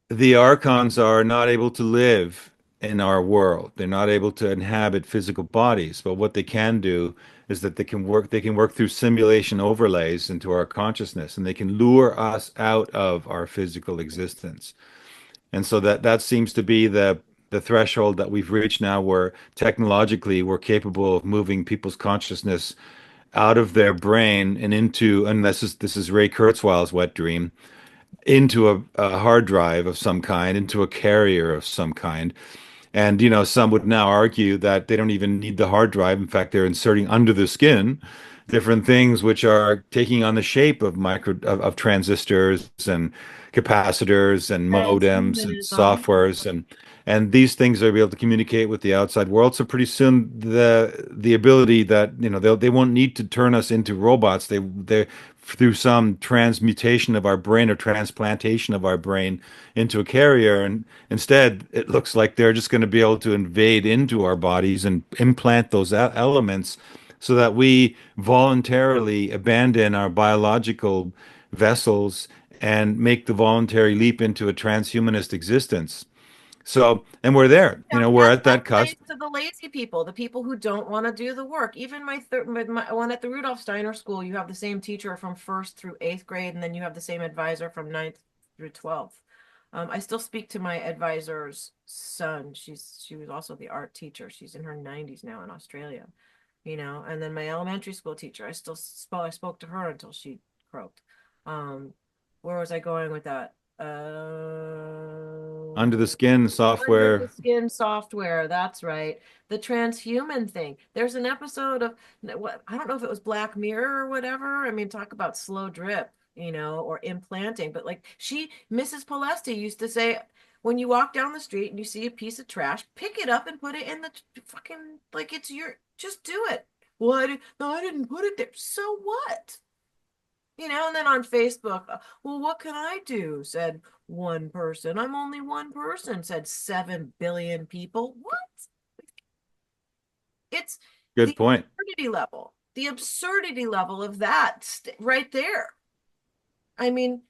the archons are not able to live in our world. They're not able to inhabit physical bodies, but what they can do is that they can work through simulation overlays into our consciousness, and they can lure us out of our physical existence. And so that seems to be the threshold that we've reached now, where technologically we're capable of moving people's consciousness out of their brain and into, and this is Ray Kurzweil's wet dream, into a hard drive of some kind, into a carrier of some kind. And, some would now argue that they don't even need the hard drive. In fact, they're inserting under the skin different things which are taking on the shape of transistors and capacitors and modems and Transhumanism. softwares, and these things are able to communicate with the outside world. So pretty soon the ability that, they won't need to turn us into robots. They through some transmutation of our brain or transplantation of our brain into a carrier. And instead, it looks like they're just going to be able to invade into our bodies and implant those elements so that we voluntarily abandon our biological vessels and make the voluntary leap into a transhumanist existence. So, and we're there, Yeah, we're at that that plays cusp. to the lazy people, the people who don't want to do the work. Even my one at the Rudolf Steiner School, you have the same teacher from first through eighth grade, and then you have the same advisor from ninth through 12th. I still speak to my advisor's son. She was also the art teacher. She's in her 90s now in Australia, and then my elementary school teacher, I spoke to her until she croaked. Um, where was I going with that? Under the skin Under the software. skin software, that's right. The transhuman thing. There's an episode of what, I don't know if it was Black Mirror or whatever. I mean, talk about slow drip, or implanting. But like Mrs. Polesti used to say, when you walk down the street and you see a piece of trash, pick it up and put it in the fucking, like, it's just do it. Well, no, I didn't put it there. So what? And then on Facebook, well, what can I do? Said one person. I'm only one person, said 7 billion people. What? It's Good the point. the absurdity level of that right there. I mean,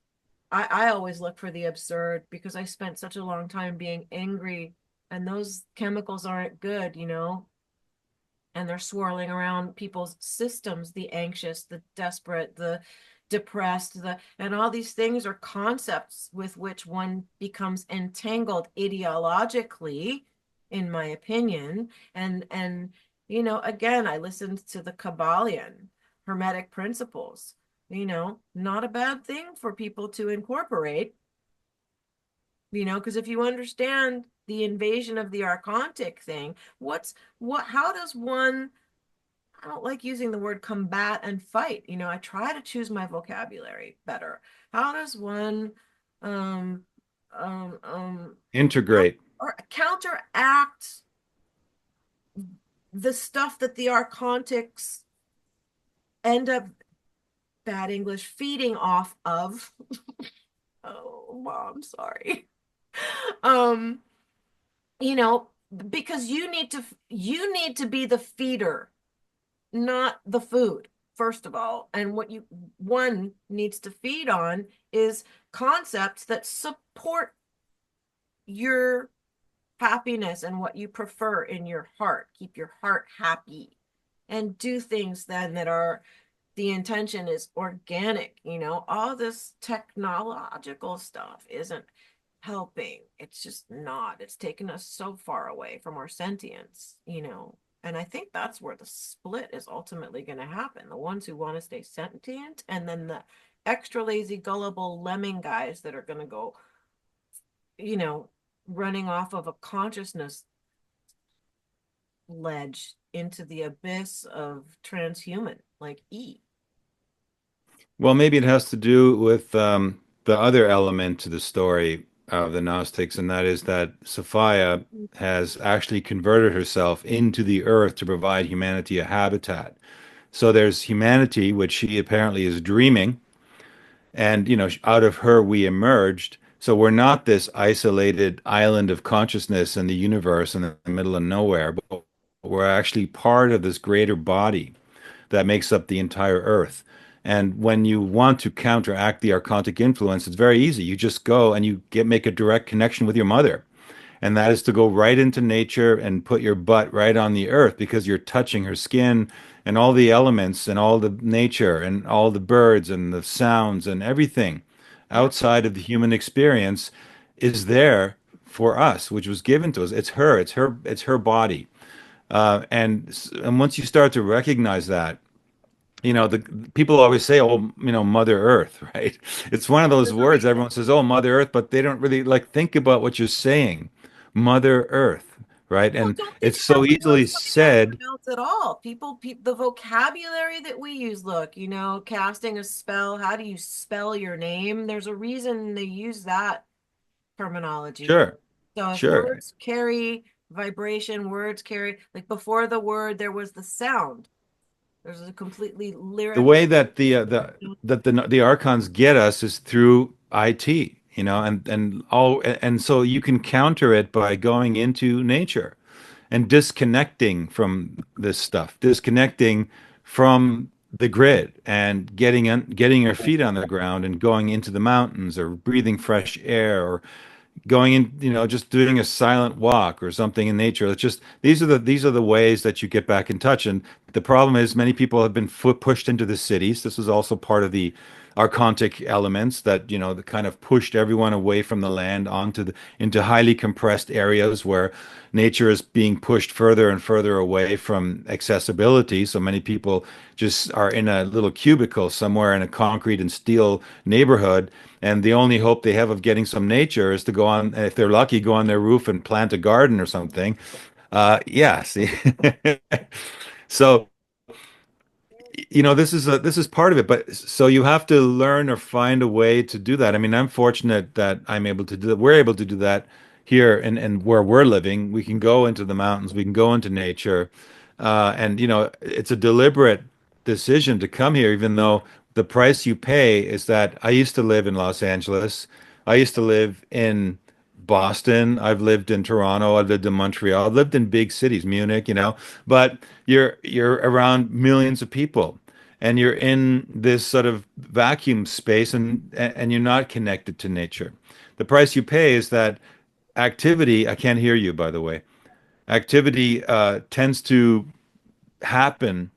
I always look for the absurd because I spent such a long time being angry, and those chemicals aren't good, and they're swirling around people's systems, the anxious, the desperate, the depressed, and all these things are concepts with which one becomes entangled ideologically, in my opinion. And again, I listened to the Kabbalion Hermetic principles, not a bad thing for people to incorporate, because if you understand the invasion of the archontic thing, how does one, I don't like using the word combat and fight. I try to choose my vocabulary better. How does one um um um Integrate. or counteract the stuff that the archontics end up, bad English, feeding off of? Oh, mom, sorry. Um, because you need to be the feeder, not the food, first of all. And what one needs to feed on is concepts that support your happiness and what you prefer in your heart. Keep your heart happy and do things then that are, the intention is organic. All this technological stuff isn't helping. It's just not. It's taken us so far away from our sentience. And I think that's where the split is ultimately going to happen. The ones who want to stay sentient, and then the extra lazy, gullible lemming guys that are going to go, you know, running off of a consciousness ledge into the abyss of transhuman, like E. Well, maybe it has to do with the other element to the story of the Gnostics, and that is that Sophia has actually converted herself into the earth to provide humanity a habitat. So there's humanity, which she apparently is dreaming, and out of her we emerged. So we're not this isolated island of consciousness in the universe in the middle of nowhere, but we're actually part of this greater body that makes up the entire earth. And when you want to counteract the archontic influence, it's very easy. You just go and you make a direct connection with your mother. And that is to go right into nature and put your butt right on the earth because you're touching her skin and all the elements and all the nature and all the birds and the sounds and everything Yep. outside of the human experience is there for us, which was given to us. It's her body. And once you start to recognize that, the people always say, "Oh, Mother Earth," right? It's one of those There's a words reason. everyone says, "Oh, Mother Earth," but they don't really like think about what you're saying, Mother Earth, right? Well, And don't think it's so about the easily words coming out of said. our mouths at all. The vocabulary that we use, look, casting a spell, how do you spell your name? There's a reason they use that terminology. Sure, So if sure. words carry vibration, words carry, like before the word, there was the sound. There's a completely The lyrical. way that the archons get us is through IT, and so you can counter it by going into nature and disconnecting from this stuff, disconnecting from the grid and getting your feet on the ground and going into the mountains or breathing fresh air or going in, just doing a silent walk or something in nature. It's just these are the ways that you get back in touch. And the problem is many people have been pushed into the cities. This is also part of the archontic elements that kind of pushed everyone away from the land into highly compressed areas where nature is being pushed further and further away from accessibility. So many people just are in a little cubicle somewhere in a concrete and steel neighborhood, and the only hope they have of getting some nature is to go on, if they're lucky, go on their roof and plant a garden or something. Yeah, see. So this is part of it, but so you have to learn or find a way to do that. I mean, I'm fortunate that I'm able to do that. We're able to do that here and where we're living. We can go into the mountains, we can go into nature, and it's a deliberate decision to come here, even though the price you pay is that I used to live in Los Angeles. I used to live in Boston. I've lived in Toronto. I've lived in Montreal. I've lived in big cities, Munich, but you're around millions of people and you're in this sort of vacuum space and you're not connected to nature. The price you pay is that activity, I can't hear you, by the way. Activity tends to happen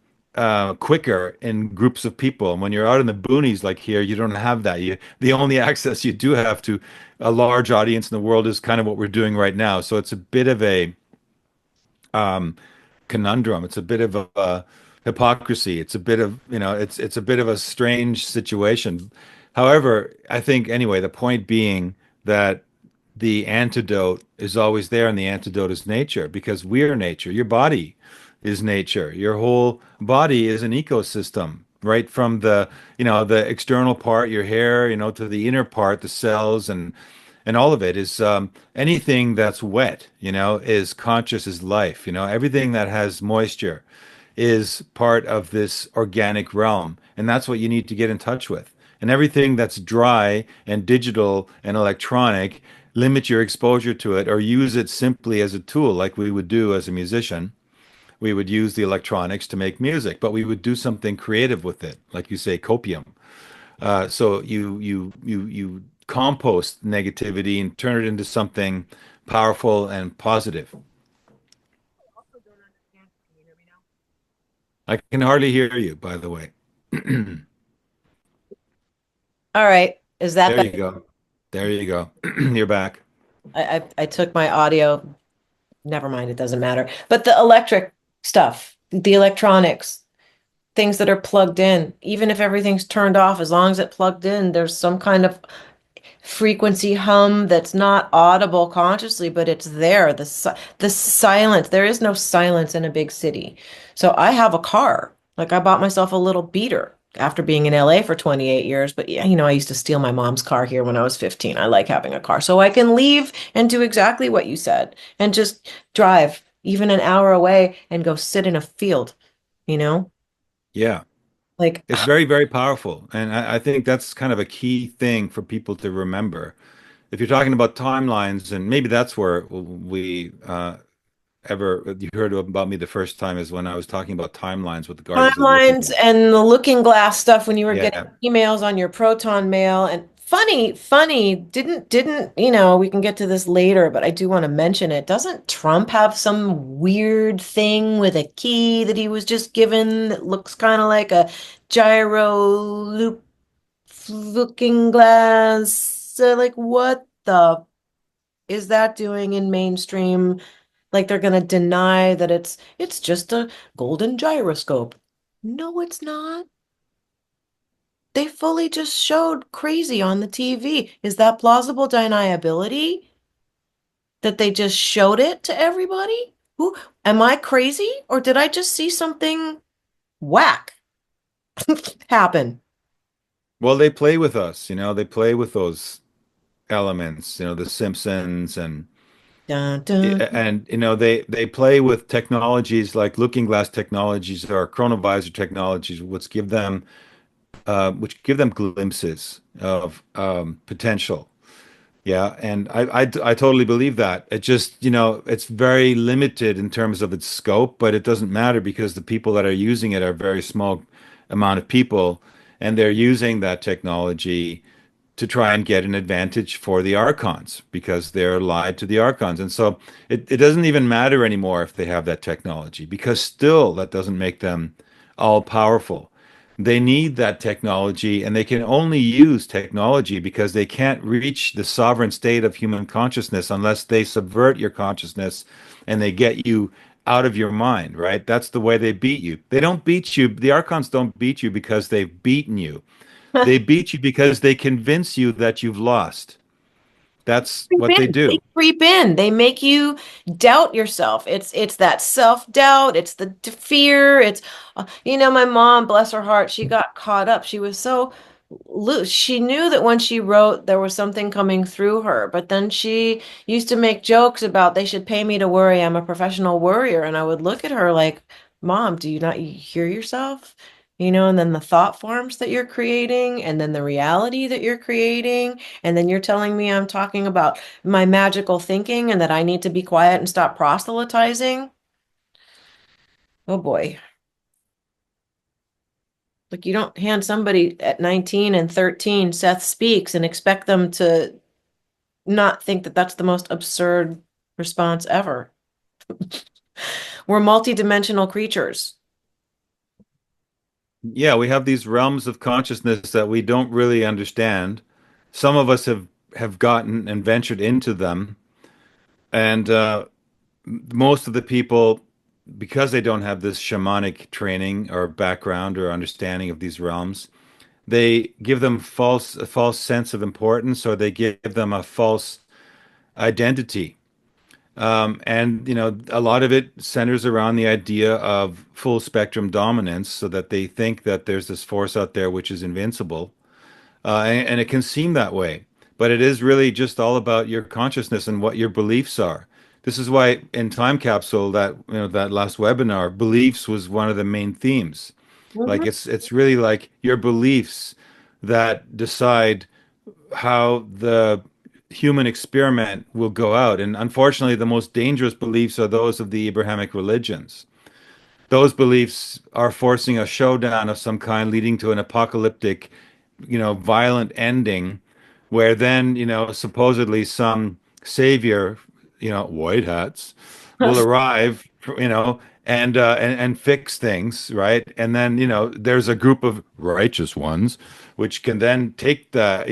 quicker in groups of people. And when you're out in the boonies like here, you don't have that. The only access you do have to a large audience in the world is kind of what we're doing right now. So it's a bit of a um, conundrum. It's a bit of a hypocrisy. It's a bit of, it's a bit of a strange situation. However, I think anyway, the point being that the antidote is always there, and the antidote is nature because we're nature. Your body is nature. Your whole body is an ecosystem, right from the external part, your hair, to the inner part, the cells and all of it is anything that's wet, is conscious, is life. Everything that has moisture is part of this organic realm, and that's what you need to get in touch with. And everything that's dry and digital and electronic, limit your exposure to it or use it simply as a tool, like we would do as a musician. We would use the electronics to make music, but we would do something creative with it, like you say, copium. So you compost negativity and turn it into something powerful and positive. Also don't understand. Can you hear me now? I can hardly hear you, by the way. All right. Is that There you better? go. There you go. You're back. I took my audio. Never mind, it doesn't matter. But the electric stuff, the electronics, things that are plugged in, even if everything's turned off, as long as it plugged in, there's some kind of frequency hum that's not audible consciously, but it's there. The silence. There is no silence in a big city. So I have a car. Like I bought myself a little beater after being in LA for 28 years. But yeah, I used to steal my mom's car here when I was 15. I like having a car. So I can leave and do exactly what you said and just drive even an hour away and go sit in a field, you know? Yeah. Like, It's very, very powerful. And I think that's kind of a key thing for people to remember. If you're talking about timelines, and maybe that's where we ever you heard about me the first time is when I was talking about timelines with regards to the looking timelines glass. and the looking glass stuff when you were getting Yeah. emails on your proton mail and funny didn't we can get to this later, but I do want to mention it. Doesn't Trump have some weird thing with a key that he was just given that looks kind of like a gyro loop looking glass? So like what the is that doing in mainstream? Like they're gonna deny that it's just a golden gyroscope. No, it's not. They fully just showed crazy on the TV. Is that plausible deniability? That they just showed it to everybody? Who am I crazy? Or did I just see something whack happen? Well, they play with us, they play with those elements, the Simpsons Dun, dun. they play with technologies like looking glass technologies or chronovisor technologies, which give them glimpses of potential. Yeah, and I totally believe that. It just, it's very limited in terms of its scope, but it doesn't matter because the people that are using it are a very small amount of people, and they're using that technology to try and get an advantage for the archons because they're allied to the archons. And so it doesn't even matter anymore if they have that technology because still that doesn't make them all powerful. They need that technology and they can only use technology because they can't reach the sovereign state of human consciousness unless they subvert your consciousness and they get you out of your mind, right? That's the way they beat you. They don't beat you. The archons don't beat you because they've beaten you. They beat you because they convince you that you've lost. That's Creep what they in. They do. creep in. They make you doubt yourself. It's that self-doubt. It's the fear. It's my mom, bless her heart, she got caught up. She was so loose. She knew that when she wrote, there was something coming through her. But then she used to make jokes about they should pay me to worry. I'm a professional worrier. And I would look at her like, Mom, do you not hear yourself? And then the thought forms that you're creating, and then the reality that you're creating. And then you're telling me I'm talking about my magical thinking and that I need to be quiet and stop proselytizing. Oh boy. Like you don't hand somebody at 19 and 13 Seth Speaks and expect them to not think that that's the most absurd response ever. We're multidimensional creatures. Yeah, we have these realms of consciousness that we don't really understand. Some of us have gotten and ventured into them, and most of the people, because they don't have this shamanic training or background or understanding of these realms, they give them a false sense of importance, or they give them a false identity. And a lot of it centers around the idea of full spectrum dominance, so that they think that there's this force out there which is invincible, and it can seem that way, but it is really just all about your consciousness and what your beliefs are. This is why in Time Capsule, that last webinar, beliefs was one of the main themes. Like Mhm. it's really like your beliefs that decide how the human experiment will go out. And unfortunately, the most dangerous beliefs are those of the Abrahamic religions. Those beliefs are forcing a showdown of some kind, leading to an apocalyptic, violent ending, where then, supposedly some savior, white hats, will arrive, and fix things, right? And then, there's a group of righteous ones which can then take their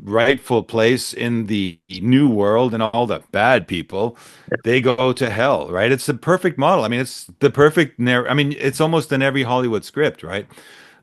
rightful place in the new world, and all the bad people, they go to hell, right? It's the perfect model. I mean, it's the perfect narr. I mean, it's almost in every Hollywood script, right?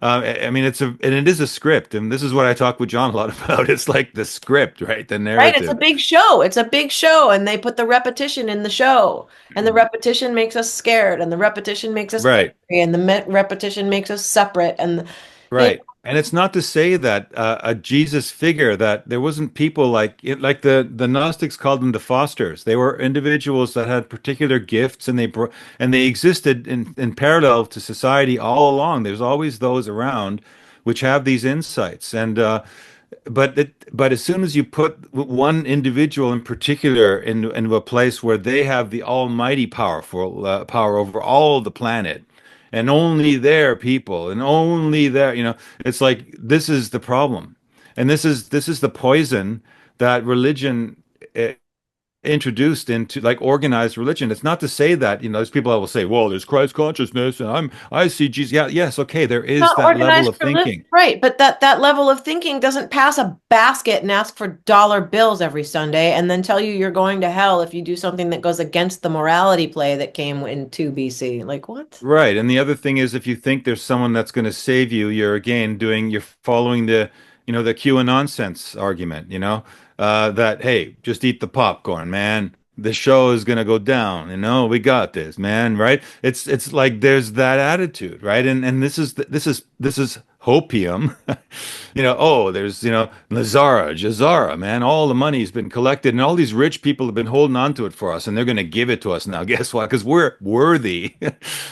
I mean, and it is a script, and this is what I talk with John a lot about. It's like the script, right? The Right? It's a narrative. big show. It's a big show, and they put the repetition in the show, and the repetition makes us scared, and the repetition makes us Right. angry, and the repetition makes us separate, and you know, Right. And it's not to say that a Jesus figure that there wasn't people like the Gnostics called them the Fosters. They were individuals that had particular gifts and they existed in parallel to society all along. There's always those around which have these insights. But as soon as you put one individual in particular into a place where they have the almighty powerful power over all the planet, and only their people, and only their, it's like this is the problem, and this is the poison that religion uh, introduced into like organized religion. It's not to say that, there's people that will say, well, there's Christ consciousness and I see Jesus. Yeah, yes, okay, there is not that level organized of for live, thinking. right? But that level of thinking doesn't pass a basket and ask for dollar bills every Sunday, and then tell you you're going to hell if you do something that goes against the morality play that came in 2 BC. Like what? Right. And the other thing is if you think there's someone that's going to save you, you're following the Q and nonsense argument, that, hey, just eat the popcorn, man. The show is going to go down, we got this, man, right? It's like there's that attitude, right? And this is hopium. Oh, there's, Lazara, Jazara, man, all the money's been collected and all these rich people have been holding on to it for us and they're going to give it to us now. Guess what? Because we're worthy.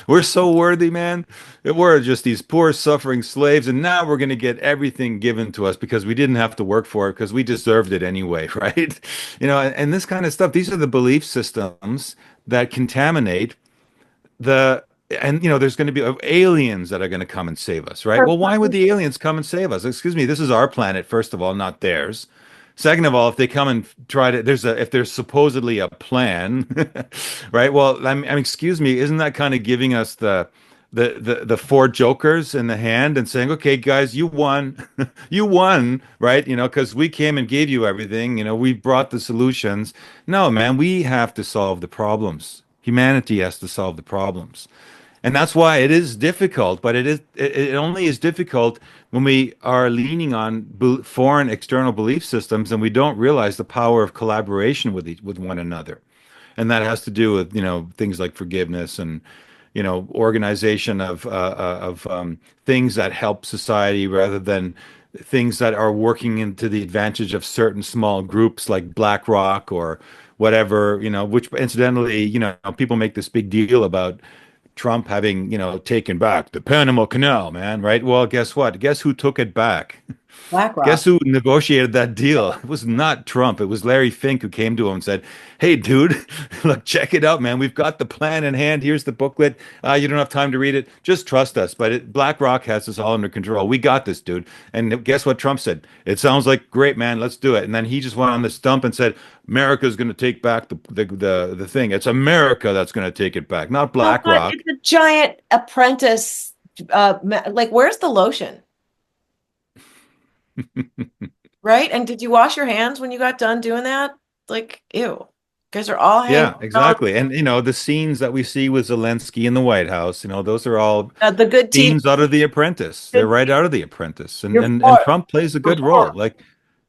We're so worthy, man. We're just these poor suffering slaves and now we're going to get everything given to us because we didn't have to work for it because we deserved it anyway, right? And this kind of stuff, these are the belief systems that contaminate the and there's going to be aliens that are going to come and save us, right? Well, why would the aliens come and save us? Excuse me, this is our planet, first of all, not theirs. Second of all, if they come and try to, if there's supposedly a plan, right? Well, excuse me, isn't that kind of giving us the four jokers in the hand and saying, okay, guys, you won, you won, right? Because we came and gave you everything. We brought the solutions. No, man, we have to solve the problems. Humanity has to solve the problems. And that's why it is difficult, but it only is difficult when we are leaning on foreign external belief systems and we don't realize the power of collaboration with one another. And that has to do with, things like forgiveness and, organization of things that help society rather than things that are working into the advantage of certain small groups like BlackRock or whatever, which incidentally, people make this big deal about Trump having, taken back the Panama Canal, man, right? Well, guess what? Guess who took it back? Guess BlackRock. who negotiated that deal? It was not Trump. It was Larry Fink who came to him and said, hey, dude, look, check it out, man. We've got the plan in hand. Here's the booklet. You don't have time to read it. Just trust us. But BlackRock has this all under control. We got this, dude. And guess what Trump said? It sounds like great, man. Let's do it. And then he just went on the stump and said, America's going to take back the thing. It's America that's going to take it back, not No, but BlackRock. it's a giant apprentice. Like, where's the lotion? Right? And did you wash your hands when you got done doing that? Like, ew. You guys are all hanging Yeah, out. exactly. And the scenes that we see with Zelensky in the White House, those are all The good TV. scenes out of The Apprentice. They're Good, right out of The Apprentice. And you're and and poor. Trump plays a You're good role. poor. Like,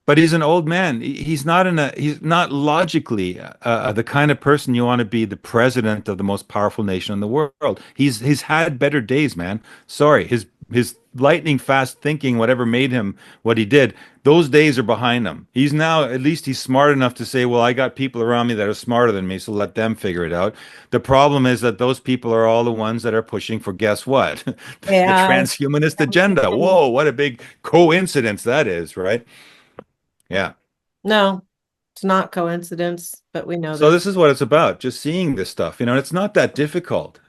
but he's an old man. He's not logically the kind of person you want to be the president of the most powerful nation in the world. He's had better days, man. Sorry, his lightning fast thinking, whatever made him what he did, those days are behind him. He's now, at least he's smart enough to say, well, I got people around me that are smarter than me, so let them figure it out. The problem is that those people are all the ones that are pushing for, guess what? The Yeah. transhumanist agenda. Whoa, what a big coincidence that is, right? Yeah. No, it's not coincidence, but we know So this. this is what it's about, just seeing this stuff. It's not that difficult,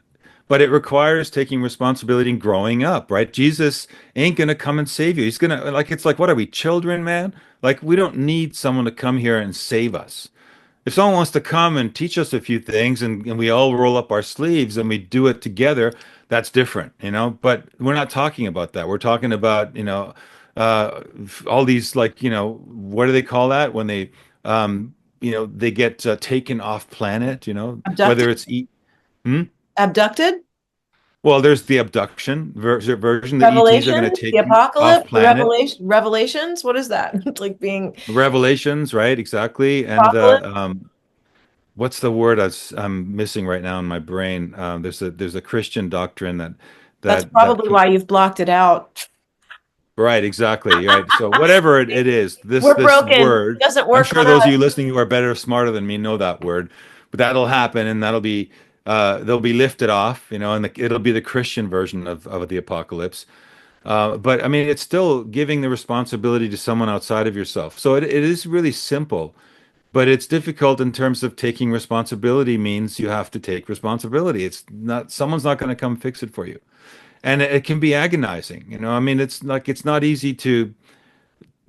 but it requires taking responsibility and growing up, right? Jesus ain't gonna come and save you. He's gonna like it's like, what are we, children, man? Like we don't need someone to come here and save us. If someone wants to come and teach us a few things and we all roll up our sleeves and we do it together, that's different, But we're not talking about that. We're talking about, all these like, what do they call that when they get taken off planet, whether Abducted? it's eat. Hmm? Abducted? Well, there's the abduction version. The ETs are going to Revelations, the take you off apocalypse, the planet. revelations. What is that? Like being Revelations, right? Exactly. And apocalypse. what's the word I'm missing right now in my brain? There's a Christian doctrine That's that probably why you've blocked it out. right, exactly, right. So whatever it is, We're this broken. It word, doesn't I'm work sure on those of you us. listening who are better, smarter than me know that word, but that'll happen, and that'll be they'll be lifted off, and it'll be the Christian version of the apocalypse. But I mean, it's still giving the responsibility to someone outside of yourself. So it is really simple, but it's difficult in terms of taking responsibility means you have to take responsibility. It's not, someone's not going to come fix it for you. And it can be agonizing, I mean, it's not easy to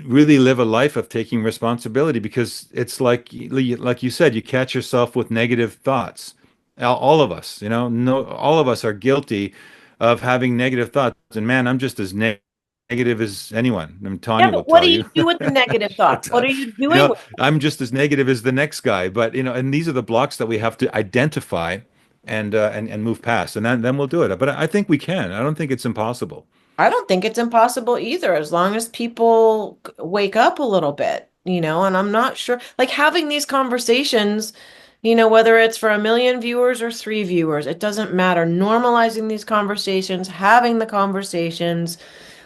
really live a life of taking responsibility because it's like you said, you catch yourself with negative thoughts. All of us, no, all of us are guilty of having negative thoughts. And man, I'm just as negative as anyone. I mean, Yeah, Tanya will but what tell do you you. do with the negative thoughts? What are you You doing know, with them? I'm just as negative as the next guy. But and these are the blocks that we have to identify and move past, and then we'll do it. But I think we can. I don't think it's impossible. I don't think it's impossible either, as long as people wake up a little bit, and I'm not sure, like having these conversations, whether it's for 1 million viewers or 3 viewers, it doesn't matter. Normalizing these conversations, having the conversations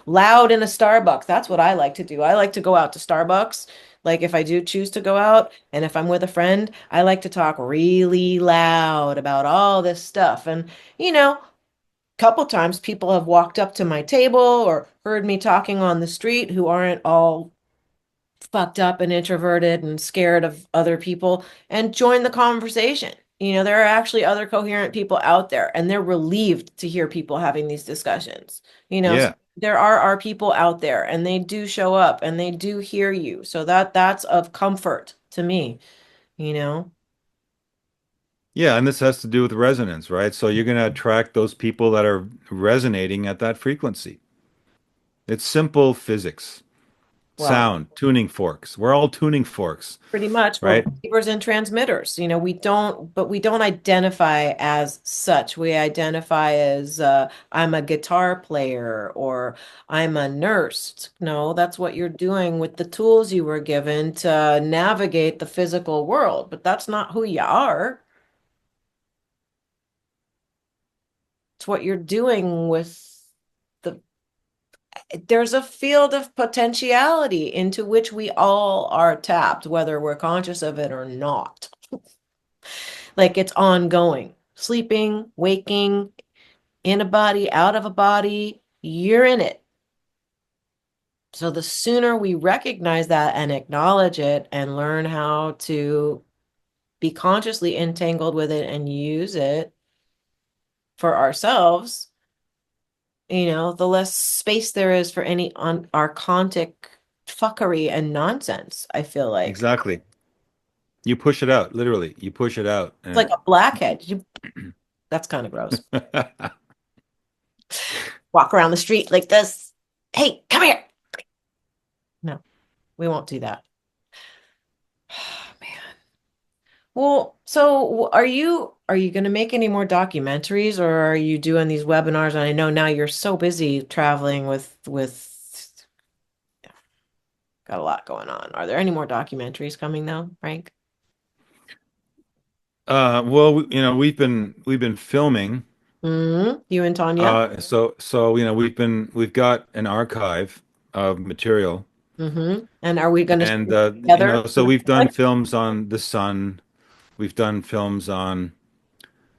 loud in a Starbucks. That's what I like to do. I like to go out to Starbucks. Like if I do choose to go out and if I'm with a friend, I like to talk really loud about all this stuff. And, you know, couple times people have walked up to my table or heard me talking on the street who aren't all fucked up and introverted and scared of other people and join the conversation. There are actually other coherent people out there and they're relieved to hear people having these discussions. So Yeah. there are people out there and they do show up and they do hear you. So that's of comfort to me, you know. Yeah, and this has to do with resonance, right? So you're going to attract those people that are resonating at that frequency. It's simple physics. Well, Sound, tuning forks. We're all tuning forks, pretty much, we're right? receivers and transmitters. We don't identify as such. We identify as I'm a guitar player or I'm a nurse. No, that's what you're doing with the tools you were given to navigate the physical world, but that's not who you are. It's what you're doing with the there's a field of potentiality into which we all are tapped, whether we're conscious of it or not. Like it's ongoing. Sleeping, waking, in a body, out of a body, you're in it. So the sooner we recognize that and acknowledge it and learn how to be consciously entangled with it and use it for ourselves, the less space there is for any archontic fuckery and nonsense, I feel like. Exactly. You push it out, literally. You push it out. It's like a blackhead. That's kind of gross. Walk around the street like this. Hey, come here. No, we won't do that. Man. Well, so are you going to make any more documentaries or are you doing these webinars? And I know now you're so busy traveling with got a lot going on. Are there any more documentaries coming though, Frank? well, we've been filming. You and Tanya? So we've got an archive of material, And are we going to and shoot together? so we've done films on the sun. We've done films on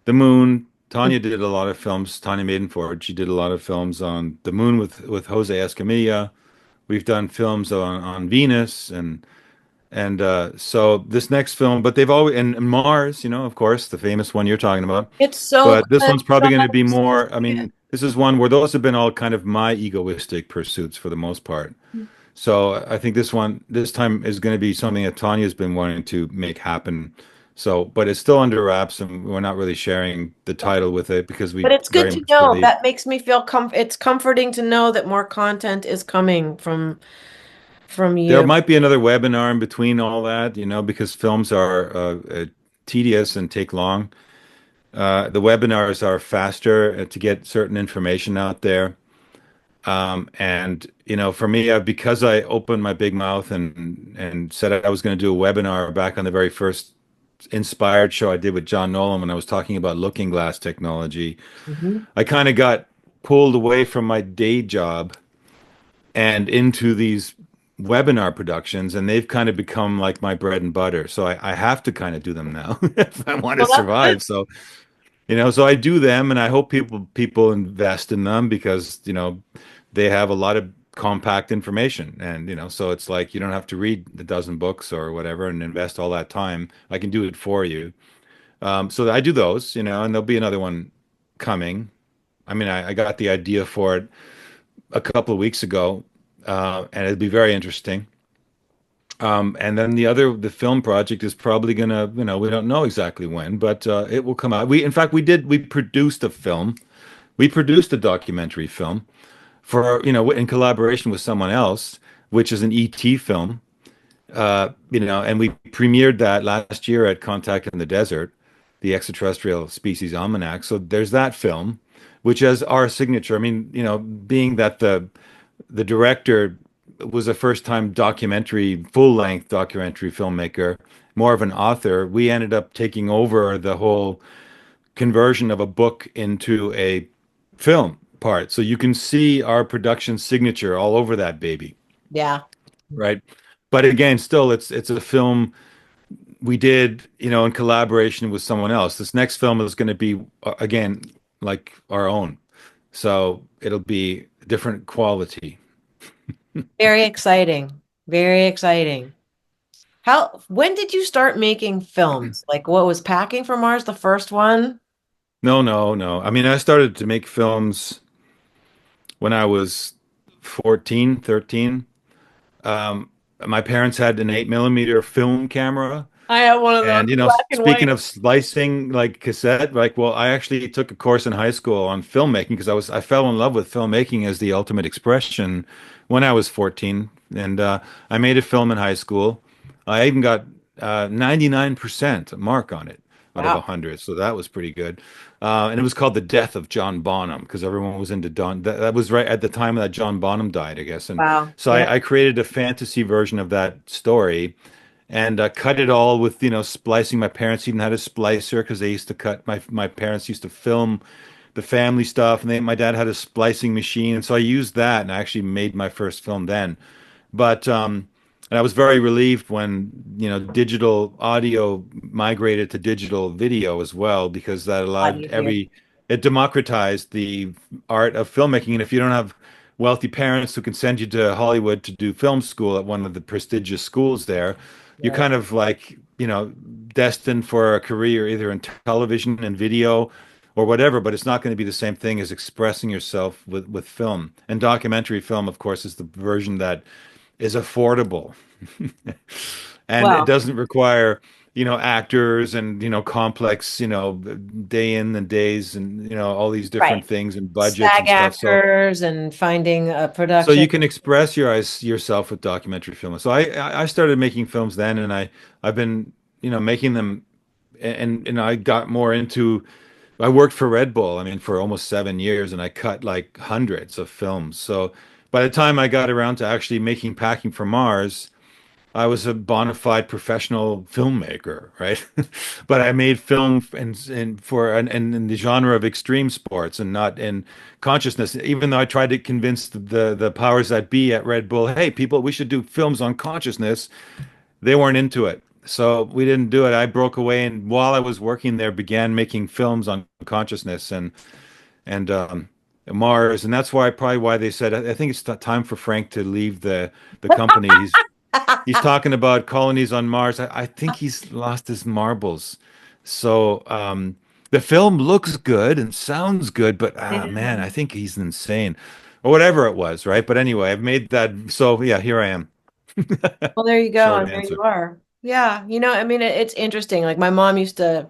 the moon. Tanya did a lot of films. Tanya Maidenford, she did a lot of films on the moon with Jose Escamilla. We've done films on Venus and so this next film, but they've always and Mars, of course, the famous one you're talking about. It's so But this good. one's probably going to be So more. I good. mean, this is one where those have been all kind of my egoistic pursuits for the most part. So I think this time is going to be something that Tanya's been wanting to make happen. So, but it's still under wraps, and we're not really sharing the title with it because But we it's good very to much know. believe That makes me feel it's comforting to know that more content is coming from there you. might be another webinar in between all that, because films are tedious and take long. The webinars are faster to get certain information out there. And for me, because I opened my big mouth and said I was going to do a webinar back on the very first inspired show I did with John Nolan when I was talking about looking glass technology, Mhm. I kind of got pulled away from my day job and into these webinar productions, and they've kind of become like my bread and butter. So I have to kind of do them now if I want to Well, that's good. survive. So I do them, and I hope people invest in them because they have a lot of compact information, and so it's like you don't have to read a dozen books or whatever and invest all that time. I can do it for you. So I do those, and there'll be another one coming. I mean, I got the idea for it a couple of weeks ago, and it'd be very interesting. And then the film project is probably gonna, we don't know exactly when, but it will come out. In fact, we produced a film. We produced a documentary film for, in collaboration with someone else, which is an ET film. And we premiered that last year at Contact in the Desert, the Extraterrestrial Species Almanac. So there's that film, which has our signature. I mean, being that the director was a first-time documentary, full-length documentary filmmaker, more of an author, we ended up taking over the whole conversion of a book into a film part. So you can see our production signature all over that baby, Yeah. right? But again, still, it's a film we did, in collaboration with someone else. This next film is going to be, again, like our own. So it'll be different quality. Very exciting. Very exciting. When did you start making films? Like what was Packing for Mars the first one? No, no, no. I mean, I started to make films when I was 14, 13. My parents had an 8 millimeter film camera. I have one of those And, black and speaking white. of splicing like cassette, like, well, I actually took a course in high school on filmmaking because I fell in love with filmmaking as the ultimate expression when I was 14. And I made a film in high school. I even got 99% mark on it out of Wow. 100. So that was pretty good. And it was called The Death of John Bonham because everyone was into Don. That was right at the time that John Bonham died, I guess. And Wow. so Yeah. I created a fantasy version of that story and cut it all with splicing. My parents even had a splicer because they used to cut. My parents used to film the family stuff, and my dad had a splicing machine, and so I used that, and I actually made my first film then. But and I was very relieved when digital audio migrated to digital video as well because that A lot allowed easier. it democratized the art of filmmaking. And if you don't have wealthy parents who can send you to Hollywood to do film school at one of the prestigious schools there, you're Right. kind of like, destined for a career either in television and video or whatever, but it's not going to be the same thing as expressing yourself with film. And documentary film, of course, is the version that is affordable and it Well, doesn't require, actors and, complex, day in and days and, all these different right. things and budgets SAG and stuff. actors and finding a So production. you can express yourself with documentary film. So I started making films then, and I've been making them, and I got more into. I worked for Red Bull. I mean, for almost 7 years, and I cut like hundreds of films. So by the time I got around to actually making Packing for Mars, I was a bona fide professional filmmaker, right? But I made film in the genre of extreme sports and not in consciousness. Even though I tried to convince the powers that be at Red Bull, hey, people, we should do films on consciousness. They weren't into it, so we didn't do it. I broke away, and while I was working there, began making films on consciousness and Mars, and that's why they said I think it's time for Frank to leave the company. He's talking about colonies on Mars. I think he's lost his marbles. So the film looks good and sounds good, but man, I think he's insane. Or whatever it was, right? But anyway, I've made that. So yeah, here I am. Well, there you go, Short and there you answer. are. Yeah, I mean, it's interesting. Like my mom used to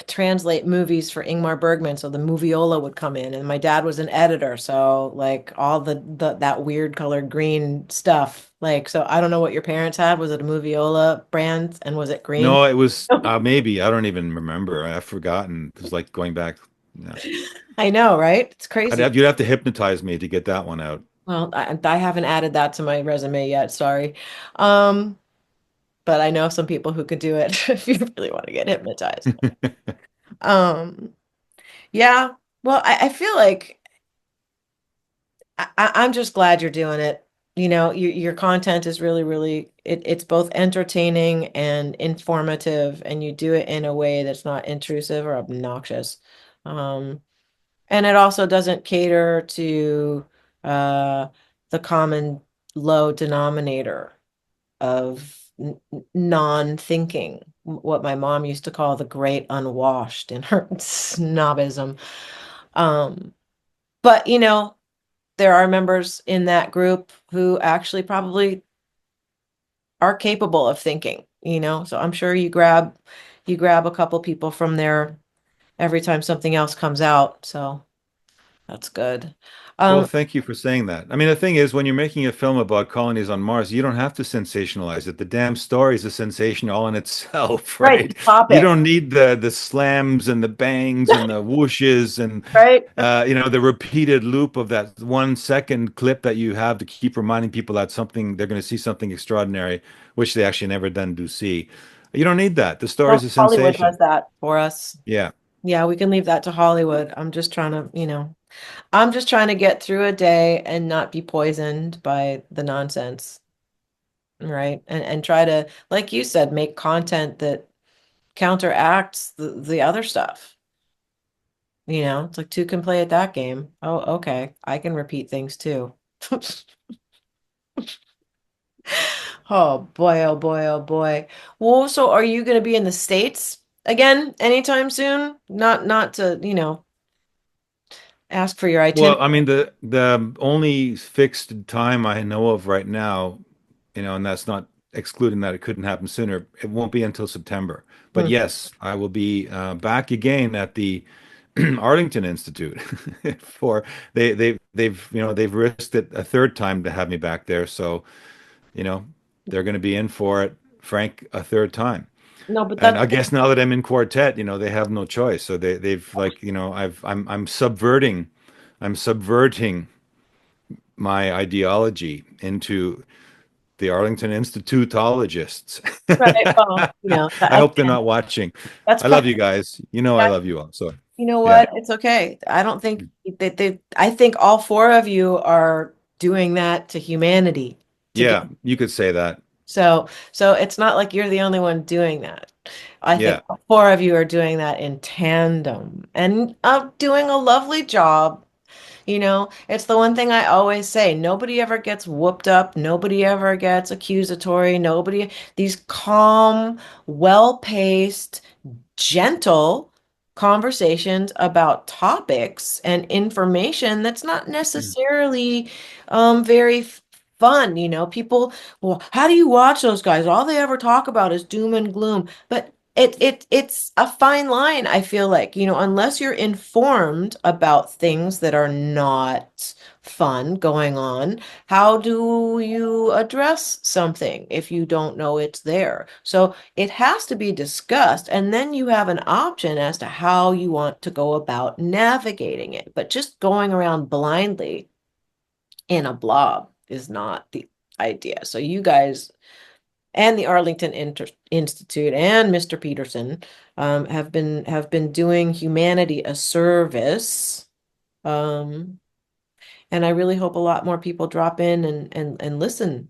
translate movies for Ingmar Bergman, so the moviola would come in, and my dad was an editor, so like all that weird colored green stuff Like, so I don't know what your parents had. Was it a Moviola brand and was it green? No, it was maybe I don't even remember. I've forgotten. It's like going back. Yeah. I know, right? It's crazy. You'd have to hypnotize me to get that one out. Well, I haven't added that to my resume yet, sorry. Um, but I know some people who could do it if you really want to get hypnotized. Um, yeah. Well, I feel like I'm just glad you're doing it. Your content is really, really, it's both entertaining and informative, and you do it in a way that's not intrusive or obnoxious. Um, and it also doesn't cater to uh, the common low denominator of non-thinking, what my mom used to call the great unwashed in her snobism. Um, but there are members in that group who actually probably are capable of thinking. So I'm sure you grab a couple people from there every time something else comes out. So that's good. Well, Um, thank you for saying that. I mean, the thing is, when you're making a film about colonies on Mars, you don't have to sensationalize it. The damn story is a sensation all in itself, right, right? You topic, don't need the slams and the bangs and the whooshes and right? the repeated loop of that 1 second clip that you have to keep reminding people that something they're going to see something extraordinary, which they actually never then do see. You don't need that. The story Well, is a Hollywood sensation. does that for us. Yeah. Yeah, we can leave that to Hollywood. I'm just trying to get through a day and not be poisoned by the nonsense, right? And try to, like you said, make content that counteracts the other stuff. It's like two can play at that game. Oh, okay. I can repeat things too. Oh boy, oh boy, oh boy. Well, so are you going to be in the States again anytime soon? Not to, ask for your Well, itinerary. I mean, the only fixed time I know of right now, and that's not excluding that it couldn't happen sooner. It won't be until September. But Hmm. yes, I will be back again at the Arlington Institute for they've risked it a third time to have me back there. So, you know, they're going to be in for it, Frank, a third time. No, but And that's I guess now that I'm in quartet, they have no choice. So they've like, I'm subverting my ideology into the Arlington Institutologists. right. Well, I hope they're again, not watching. that's I love part. you guys. You know I love you all. So You know yeah. what? It's okay. I don't think I think all four of you are doing that to humanity together. Yeah, you could say that. So it's not like you're the only one doing that. I think Yeah. all four of you are doing that in tandem and doing a lovely job. It's the one thing I always say. Nobody ever gets whooped up. Nobody ever gets accusatory. These calm, well-paced, gentle conversations about topics and information that's not necessarily very fun. People, well, how do you watch those guys? All they ever talk about is doom and gloom. But it's a fine line, I feel like, unless you're informed about things that are not fun going on, how do you address something if you don't know it's there? So it has to be discussed, and then you have an option as to how you want to go about navigating it. But just going around blindly in a blob is not the idea. So you guys and the Arlington Institute and Mr. Peterson have been doing humanity a service. Um, and I really hope a lot more people drop in and listen,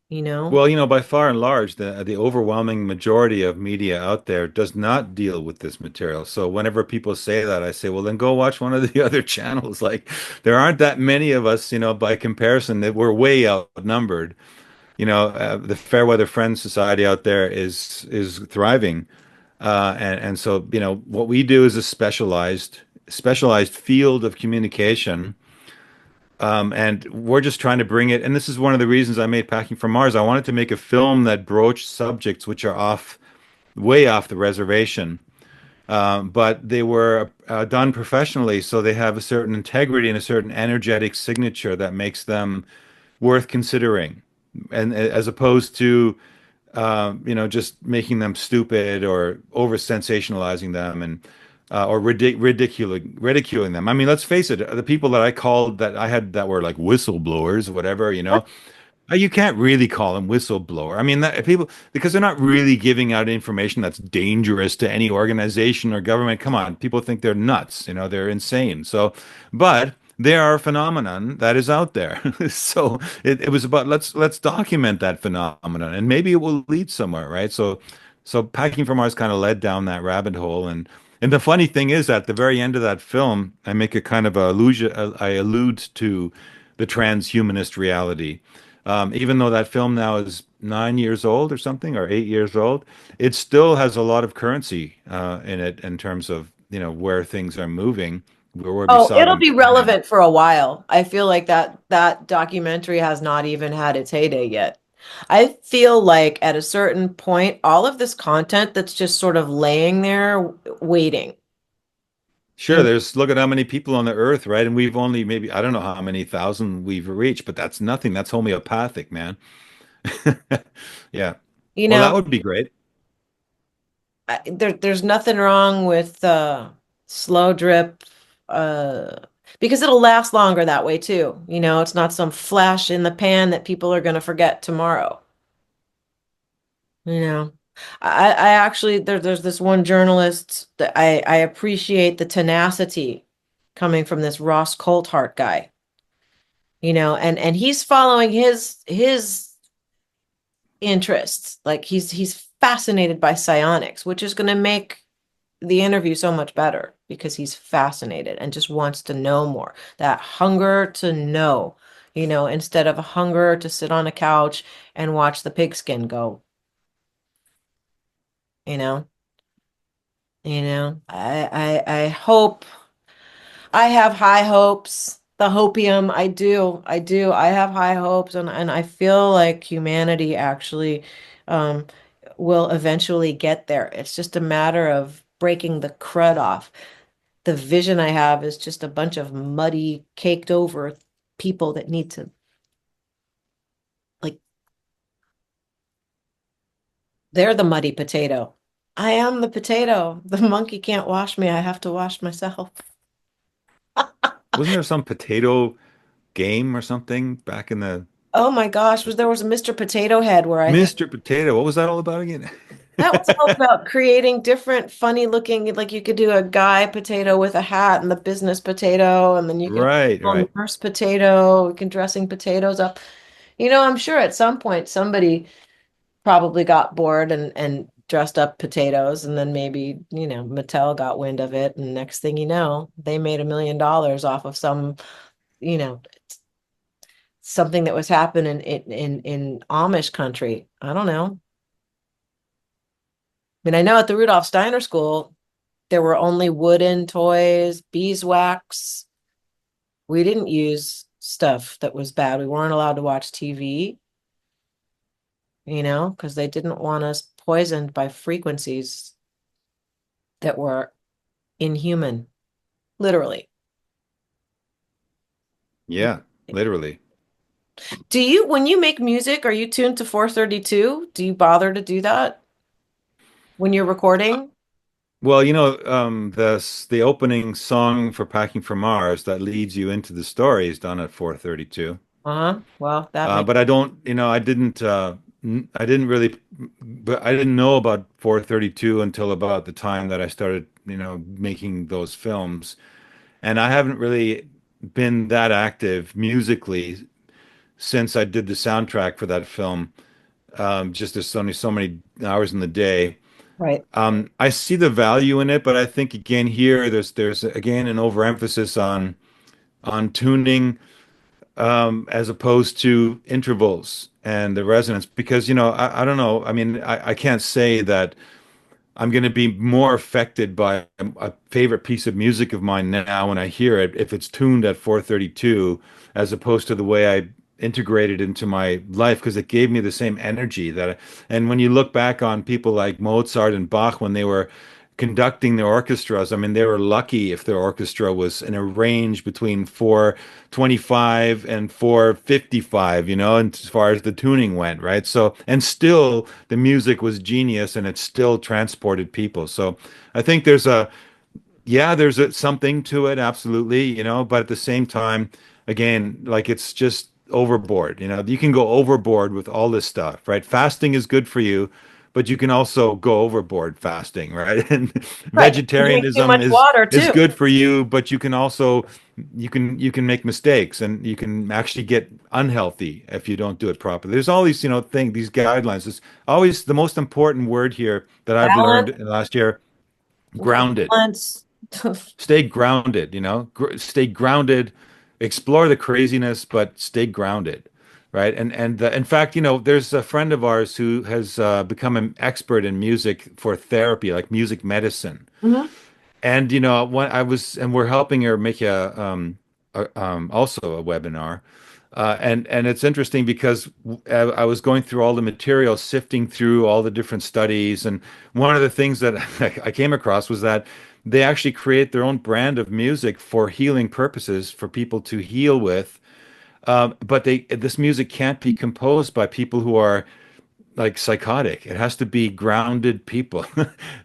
you know. Well, by far and large, the overwhelming majority of media out there does not deal with this material. So whenever people say that, I say, well, then go watch one of the other channels. Like there aren't that many of us, by comparison, that we're way outnumbered. The Fairweather Friends Society out there is thriving, and so what we do is a specialized field of communication, and we're just trying to bring it. And this is one of the reasons I made Packing from Mars. I wanted to make a film that broached subjects which are way off the reservation, but they were done professionally, so they have a certain integrity and a certain energetic signature that makes them worth considering. and as opposed to just making them stupid or over sensationalizing them and or ridiculing them. I mean, let's face it, the people that I called that I had that were like whistleblowers, whatever, you can't really call them whistleblower. I mean, that, people because they're not really giving out information that's dangerous to any organization or government. Come on, people think they're nuts. They're insane. So, but they are a phenomenon that is out there. So it was about let's document that phenomenon, and maybe it will lead somewhere, right? So Packing for Mars kind of led down that rabbit hole, and the funny thing is, at the very end of that film, I make a kind of a allusion. I allude to the transhumanist reality. Even though that film now is 9 years old or something, or 8 years old, it still has a lot of currency in it in terms of where things are moving, where we Oh, saw it'll them be coming. relevant for a while. I feel like that documentary has not even had its heyday yet. I feel like at a certain point, all of this content that's just sort of laying there waiting. Sure, there's look at how many people on the earth, right? And we've only maybe I don't know how many thousand we've reached, but that's nothing. That's homeopathic, man. Yeah. You Well, that know, would be great. there's nothing wrong with slow drip uh because it'll last longer that way too. It's not some flash in the pan that people are going to forget tomorrow. You know, I actually there's this one journalist that I appreciate the tenacity coming from this Ross Coulthart guy, and he's following his interests. Like he's fascinated by psionics, which is going to make the interview so much better because he's fascinated and just wants to know more. That hunger to know, instead of a hunger to sit on a couch and watch the pigskin go, you know. I hope I have high hopes. The hopium, I do. I have high hopes, and I feel like humanity actually um, will eventually get there. It's just a matter of breaking the crud off. The vision I have is just a bunch of muddy, caked over people that need to, like, they're the muddy potato. I am the potato. The monkey can't wash me. I have to wash myself. Wasn't there some potato game or something back in the Oh my gosh, there was a Mr. Potato Head where I think Mr. Potato? What was that all about again? that was all about creating different funny looking, like you could do a guy potato with a hat and the business potato, and then you can Right, have right. a nurse potato, you can dressing potatoes up. I'm sure at some point somebody probably got bored and dressed up potatoes, and then maybe, Mattel got wind of it, and next thing you know, they made $1 million off of you know, something that was happening in Amish country. I don't know. I mean, I know at the Rudolf Steiner School, there were only wooden toys, beeswax. We didn't use stuff that was bad. We weren't allowed to watch TV, because they didn't want us poisoned by frequencies that were inhuman, literally. Yeah, literally. When you make music, are you tuned to 432? Do you bother to do that when you're recording? Well, the opening song for Packing for Mars that leads you into the story is done at 4:32. Uh-huh. Well, that makes But I don't, I didn't really, but I didn't know about 4:32 until about the time that I started, making those films. And I haven't really been that active musically since I did the soundtrack for that film. Just there's only so many hours in the day. right. I see the value in it, but I think again here there's again an overemphasis on tuning as opposed to intervals and the resonance because I don't know. I mean I can't say that I'm going to be more affected by a favorite piece of music of mine now when I hear it if it's tuned at 4:32 as opposed to the way I integrated into my life because it gave me the same energy and when you look back on people like Mozart and Bach when they were conducting the orchestras. I mean, they were lucky if their orchestra was in a range between 425 and 455, and as far as the tuning went, right? So, and still the music was genius and it still transported people. So I think there's something to it, absolutely, but at the same time, again, like it's just overboard. You can go overboard with all this stuff, right? Fasting is good for you, but you can also go overboard fasting, right? And Right. You drink too vegetarianism much is water is too. good for you, but you can also you can make mistakes and you can actually get unhealthy if you don't do it properly. There's all these, these guidelines. It's always the most important word here that I've learned Balance, in the last year, grounded. balance. Stay grounded, stay grounded, explore the craziness, but stay grounded, right? And in fact, there's a friend of ours who has become an expert in music for therapy, like music medicine. Mhm. And when we're helping her make also a webinar, and it's interesting because I was going through all the material, sifting through all the different studies, and one of the things that I came across was that they actually create their own brand of music for healing purposes for people to heal with. But this music can't be composed by people who are like psychotic. It has to be grounded people.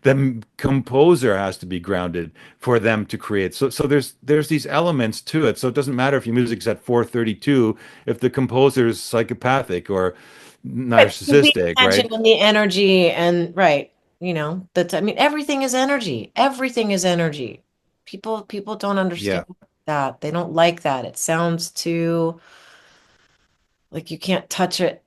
The composer has to be grounded for them to create. So there's these elements to it. So it doesn't matter if your music's at 432 if the composer is psychopathic or Right. The narcissistic, attention right? and the energy and right. That's I mean, everything is energy. Everything is energy. People don't Yeah. understand that. They don't like that. It sounds too like you can't touch it.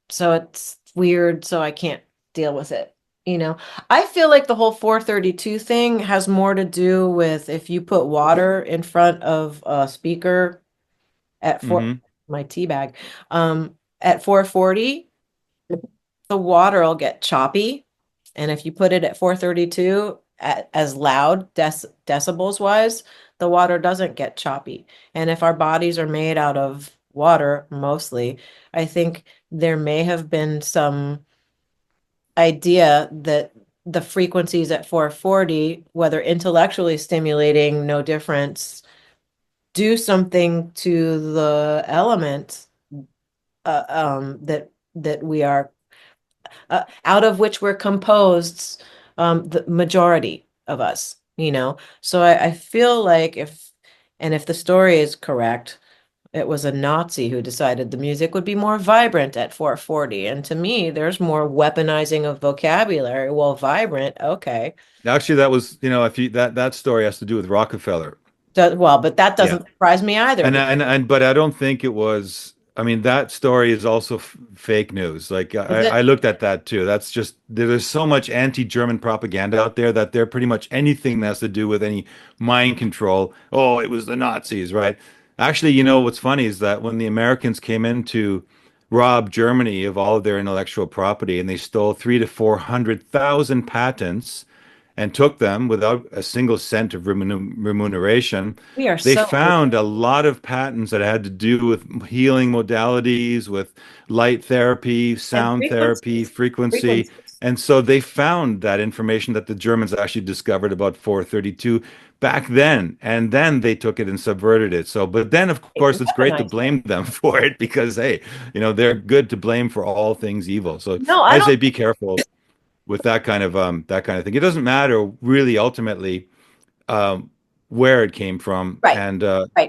So it's weird, so I can't deal with it. You know, I feel like the whole 432 thing has more to do with if you put water in front of a speaker at Hmm. my tea bag, at 440, the water will get choppy. And if you put it at 432 as loud decibels wise, the water doesn't get choppy. And if our bodies are made out of water mostly, I think there may have been some idea that the frequencies at 440, whether intellectually stimulating, no difference, do something to the element that we are out of which we're composed, the majority of us, So I feel like if the story is correct, it was a Nazi who decided the music would be more vibrant at 440. And to me, there's more weaponizing of vocabulary. Well, vibrant, okay. Actually, that was, if you that story has to do with Rockefeller. Well, but that Yeah. doesn't surprise me either And because and but I don't think it was. I mean, that story is also fake news. Like is I it looked at that too. That's just there's so much anti-German propaganda out there that they're pretty much anything that has to do with any mind control. Oh, it was the Nazis, right? Actually, what's funny is that when the Americans came in to rob Germany of all of their intellectual property and they stole 300,000 to 400,000 patents and took them without a single cent of remuneration. we are They so found a lot of patents that had to do with healing modalities, with light therapy, and sound therapy, frequencies, frequency. frequencies. And so they found that information that the Germans actually discovered about 432 back then. And then they took it and subverted it. So, but then, of course, it's great to Weaponized it. blame them for it because, hey, they're good to blame for all things evil. So No, I I don't. say be careful with that kind of thing. It doesn't matter really ultimately um, where it came from, Right, and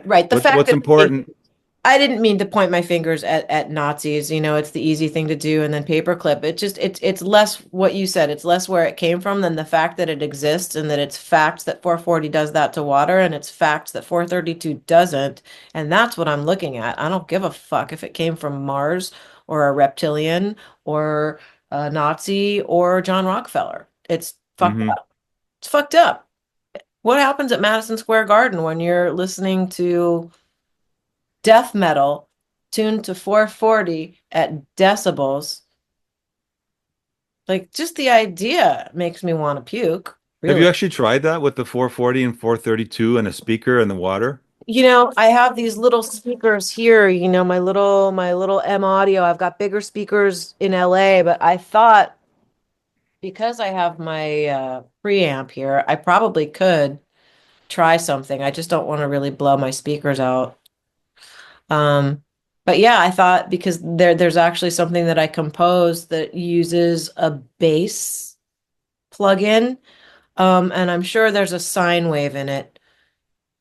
right. The fact what's that important. I didn't mean to point my fingers at Nazis. It's the easy thing to do, and then paperclip. It's less what you said. It's less where it came from than the fact that it exists and that it's facts that 440 does that to water, and it's facts that 432 doesn't. And that's what I'm looking at. I don't give a fuck if it came from Mars or a reptilian or a Nazi or John Rockefeller. It's fucked Mhm. up. It's fucked up. What happens at Madison Square Garden when you're listening to death metal tuned to 440 at decibels? Like just the idea makes me want to puke, Have really. you actually tried that with the 440 and 432 and a speaker and the water? I have these little speakers here, my little M audio. I've got bigger speakers in LA, but I thought because I have my preamp here, I probably could try something. I just don't want to really blow my speakers out. Um, but yeah, I thought because there's actually something that I composed that uses a bass plugin. And I'm sure there's a sine wave in it.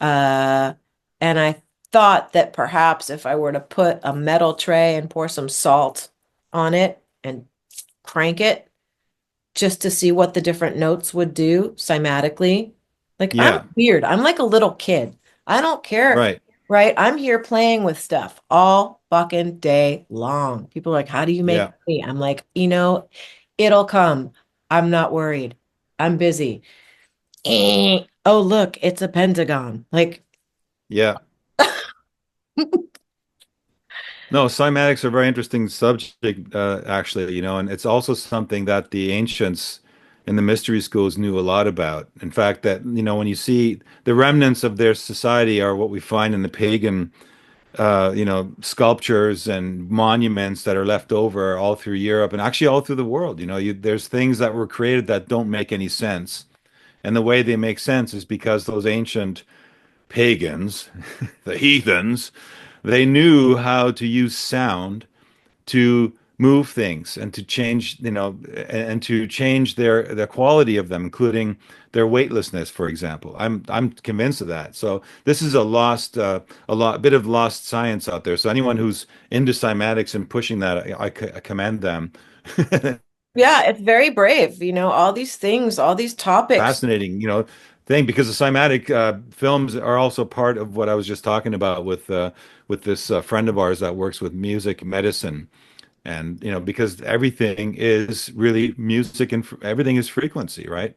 Uh, and I thought that perhaps if I were to put a metal tray and pour some salt on it and crank it just to see what the different notes would do cymatically. Like I'm Yeah, weird. I'm like a little kid. I don't care, right. right? I'm here playing with stuff all fucking day long. People are like, how do you make Yeah, money? I'm like, it'll come. I'm not worried. I'm busy. Oh, look, it's a pentagon. Like, yeah. No, cymatics are a very interesting subject, actually, and it's also something that the ancients in the mystery schools knew a lot about. In fact, that, when you see the remnants of their society are what we find in the pagan, sculptures and monuments that are left over all through Europe and actually all through the world. There's things that were created that don't make any sense. And the way they make sense is because those ancient pagans, the heathens, they knew how to use sound to move things and to change, and to change their quality of them, including their weightlessness, for example. I'm convinced of that. So this is a bit of lost science out there. So anyone who's into cymatics and pushing that, I commend them. yeah, it's very brave. All these things, all these topics. Fascinating, thing because the cymatic films are also part of what I was just talking about with this friend of ours that works with music medicine. And, because everything is really music and everything is frequency, right?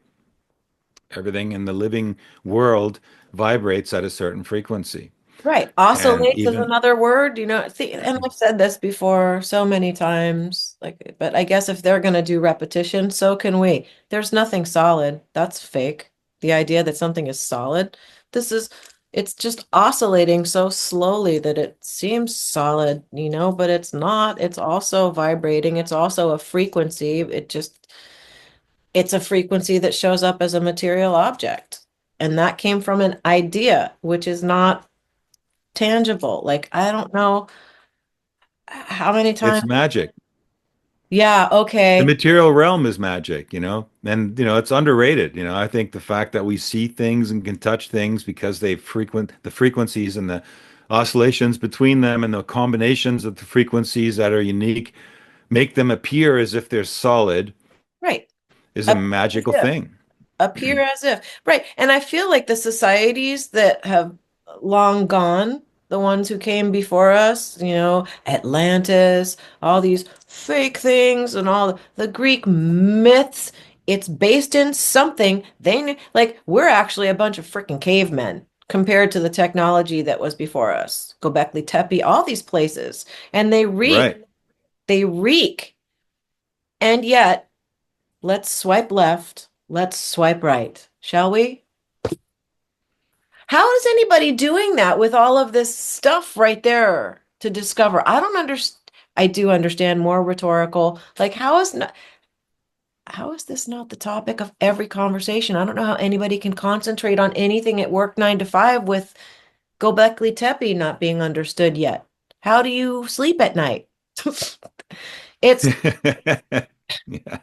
Everything in the living world vibrates at a certain frequency. Right. And Oscillates is even, another word, see, and I've said this before so many times, like, but I guess if they're going to do repetition, so can we. There's nothing solid. That's fake. The idea that something is solid, this is, it's just oscillating so slowly that it seems solid, but it's not. It's also vibrating. It's also a frequency. It's a frequency that shows up as a material object. And that came from an idea, which is not tangible. Like, I don't know how many it's times. magic. Yeah, The okay. material realm is magic, and it's underrated. I think the fact that we see things and can touch things because the frequencies and the oscillations between them and the combinations of the frequencies that are unique make them appear as if they're solid Right. is a Appear as magical if. thing. Appear as if. Right. And I feel like the societies that have long gone, the ones who came before us, Atlantis, all these fake things and all the Greek myths, it's based in something they knew. Like, we're actually a bunch of freaking cavemen compared to the technology that was before us. Göbekli Tepe, all these places. And they reek. Right. They reek. And yet, let's swipe left. Let's swipe right. Shall we? How is anybody doing that with all of this stuff right there to discover? I don't understand. I do understand more rhetorical. Like, how is this not the topic of every conversation? I don't know how anybody can concentrate on anything at work 9 to 5 with Göbekli Tepe not being understood yet. How do you sleep at night? It's Yeah.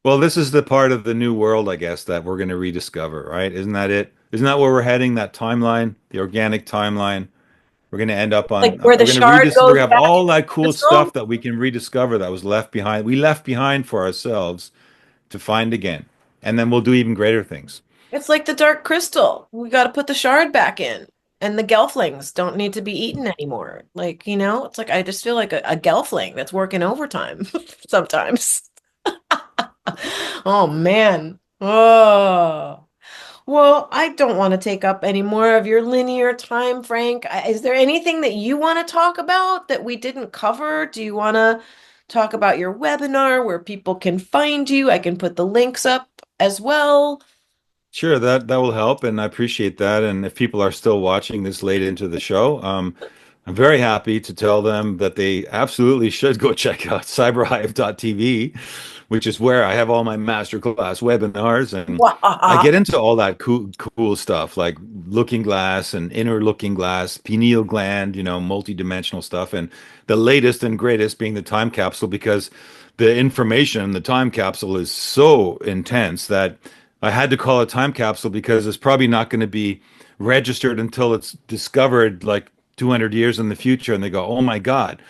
Well, this is the part of the new world, I guess, that we're going to rediscover, right? Isn't that it? Isn't that where we're heading? That timeline, the organic timeline. We're going to end up like on, where the we're going to shard rediscover, goes we have back all into that the cool crystal. stuff that we can rediscover that was left behind. We left behind for ourselves to find again. And then we'll do even greater things. It's like the dark crystal. We got to put the shard back in. And the gelflings don't need to be eaten anymore. Like, it's like I just feel like a gelfling that's working overtime sometimes. Oh man. Oh. Well, I don't want to take up any more of your linear time, Frank. Is there anything that you want to talk about that we didn't cover? Do you want to talk about your webinar where people can find you? I can put the links up as well. Sure, that will help, and I appreciate that. And if people are still watching this late into the show, I'm very happy to tell them that they absolutely should go check out cyberhive.tv, which is where I have all my masterclass webinars, and I Wow. get into all that cool stuff like looking glass and inner looking glass, pineal gland, multidimensional stuff, and the latest and greatest being the time capsule because the information in the time capsule is so intense that I had to call it time capsule because it's probably not going to be registered until it's discovered like 200 years in the future, and they go, "Oh my God."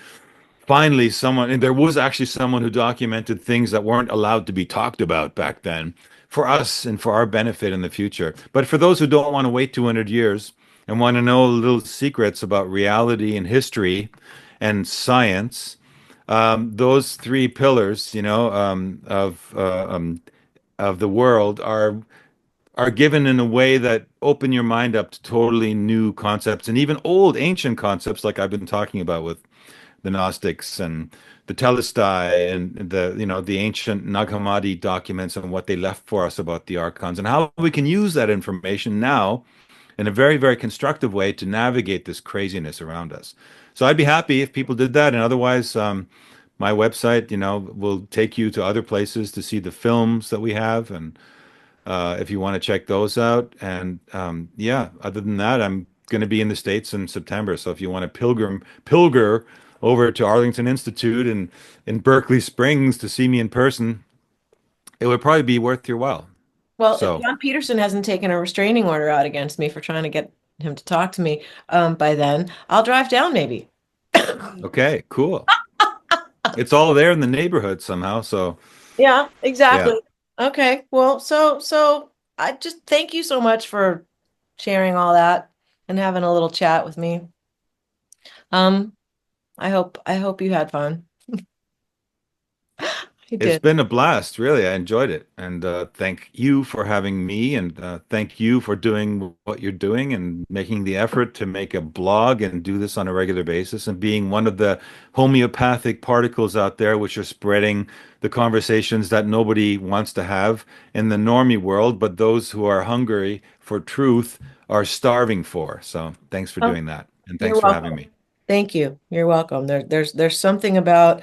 Finally, someone, and there was actually someone who documented things that weren't allowed to be talked about back then for us and for our benefit in the future. But for those who don't want to wait 200 years and want to know little secrets about reality and history and science, those three pillars, of the world are given in a way that open your mind up to totally new concepts and even old ancient concepts like I've been talking about with the Gnostics and the Telestai and the ancient Nag Hammadi documents and what they left for us about the archons and how we can use that information now in a very, very constructive way to navigate this craziness around us. So I'd be happy if people did that, and otherwise, my website, will take you to other places to see the films that we have, and if you want to check those out. And yeah, other than that, I'm going to be in the States in September. So if you want to pilger over to Arlington Institute and in Berkeley Springs to see me in person, it would probably be worth your while. Well, if So, John Peterson hasn't taken a restraining order out against me for trying to get him to talk to me by then, I'll drive down maybe. okay, cool. It's all there in the neighborhood somehow. So, Yeah, yeah, exactly. Okay. Well, so I just thank you so much for sharing all that and having a little chat with me. Um, I hope you had fun. I it's did. been a blast, really. I enjoyed it. And thank you for having me. And thank you for doing what you're doing and making the effort to make a blog and do this on a regular basis and being one of the homeopathic particles out there which are spreading the conversations that nobody wants to have in the normie world, but those who are hungry for truth are starving for. So thanks for Oh, doing that. And you're thanks for having welcome. me. Thank you. You're welcome. There's something about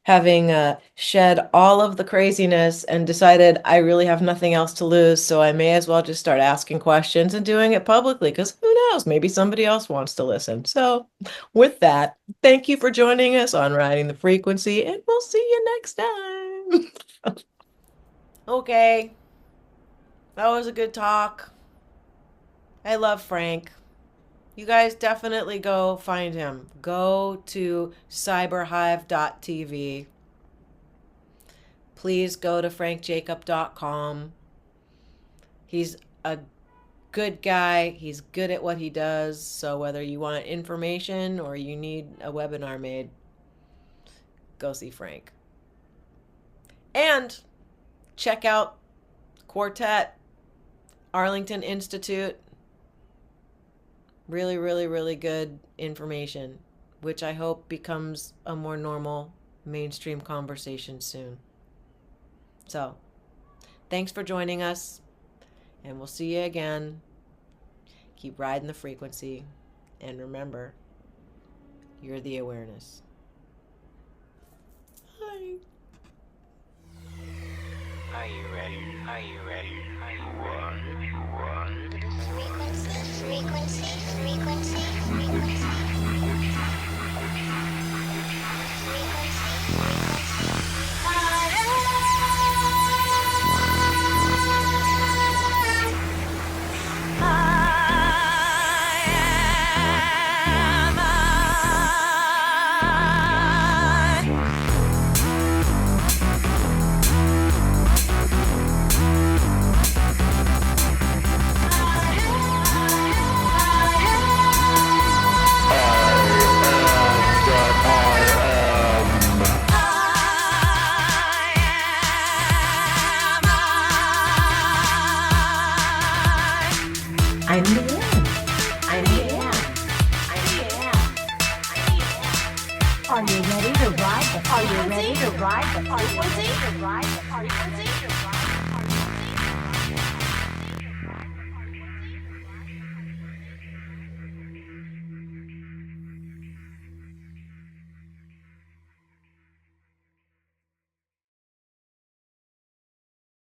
having shed all of the craziness and decided I really have nothing else to lose, so I may as well just start asking questions and doing it publicly because who knows, maybe somebody else wants to listen. So, with that, thank you for joining us on Riding the Frequency, and we'll see you next time. Okay, that was a good talk. I love Frank. You guys definitely go find him. Go to cyberhive.tv. Please go to frankjacob.com. He's a good guy. He's good at what he does. So whether you want information or you need a webinar made, go see Frank. And check out Quartet, Arlington Institute. Really, really, really good information, which I hope becomes a more normal mainstream conversation soon. So, thanks for joining us, and we'll see you again. Keep riding the frequency, and remember, you're the awareness. Bye. Are you ready? Are you ready? Are you one? Are you one? Frequency, frequency, frequency, frequency.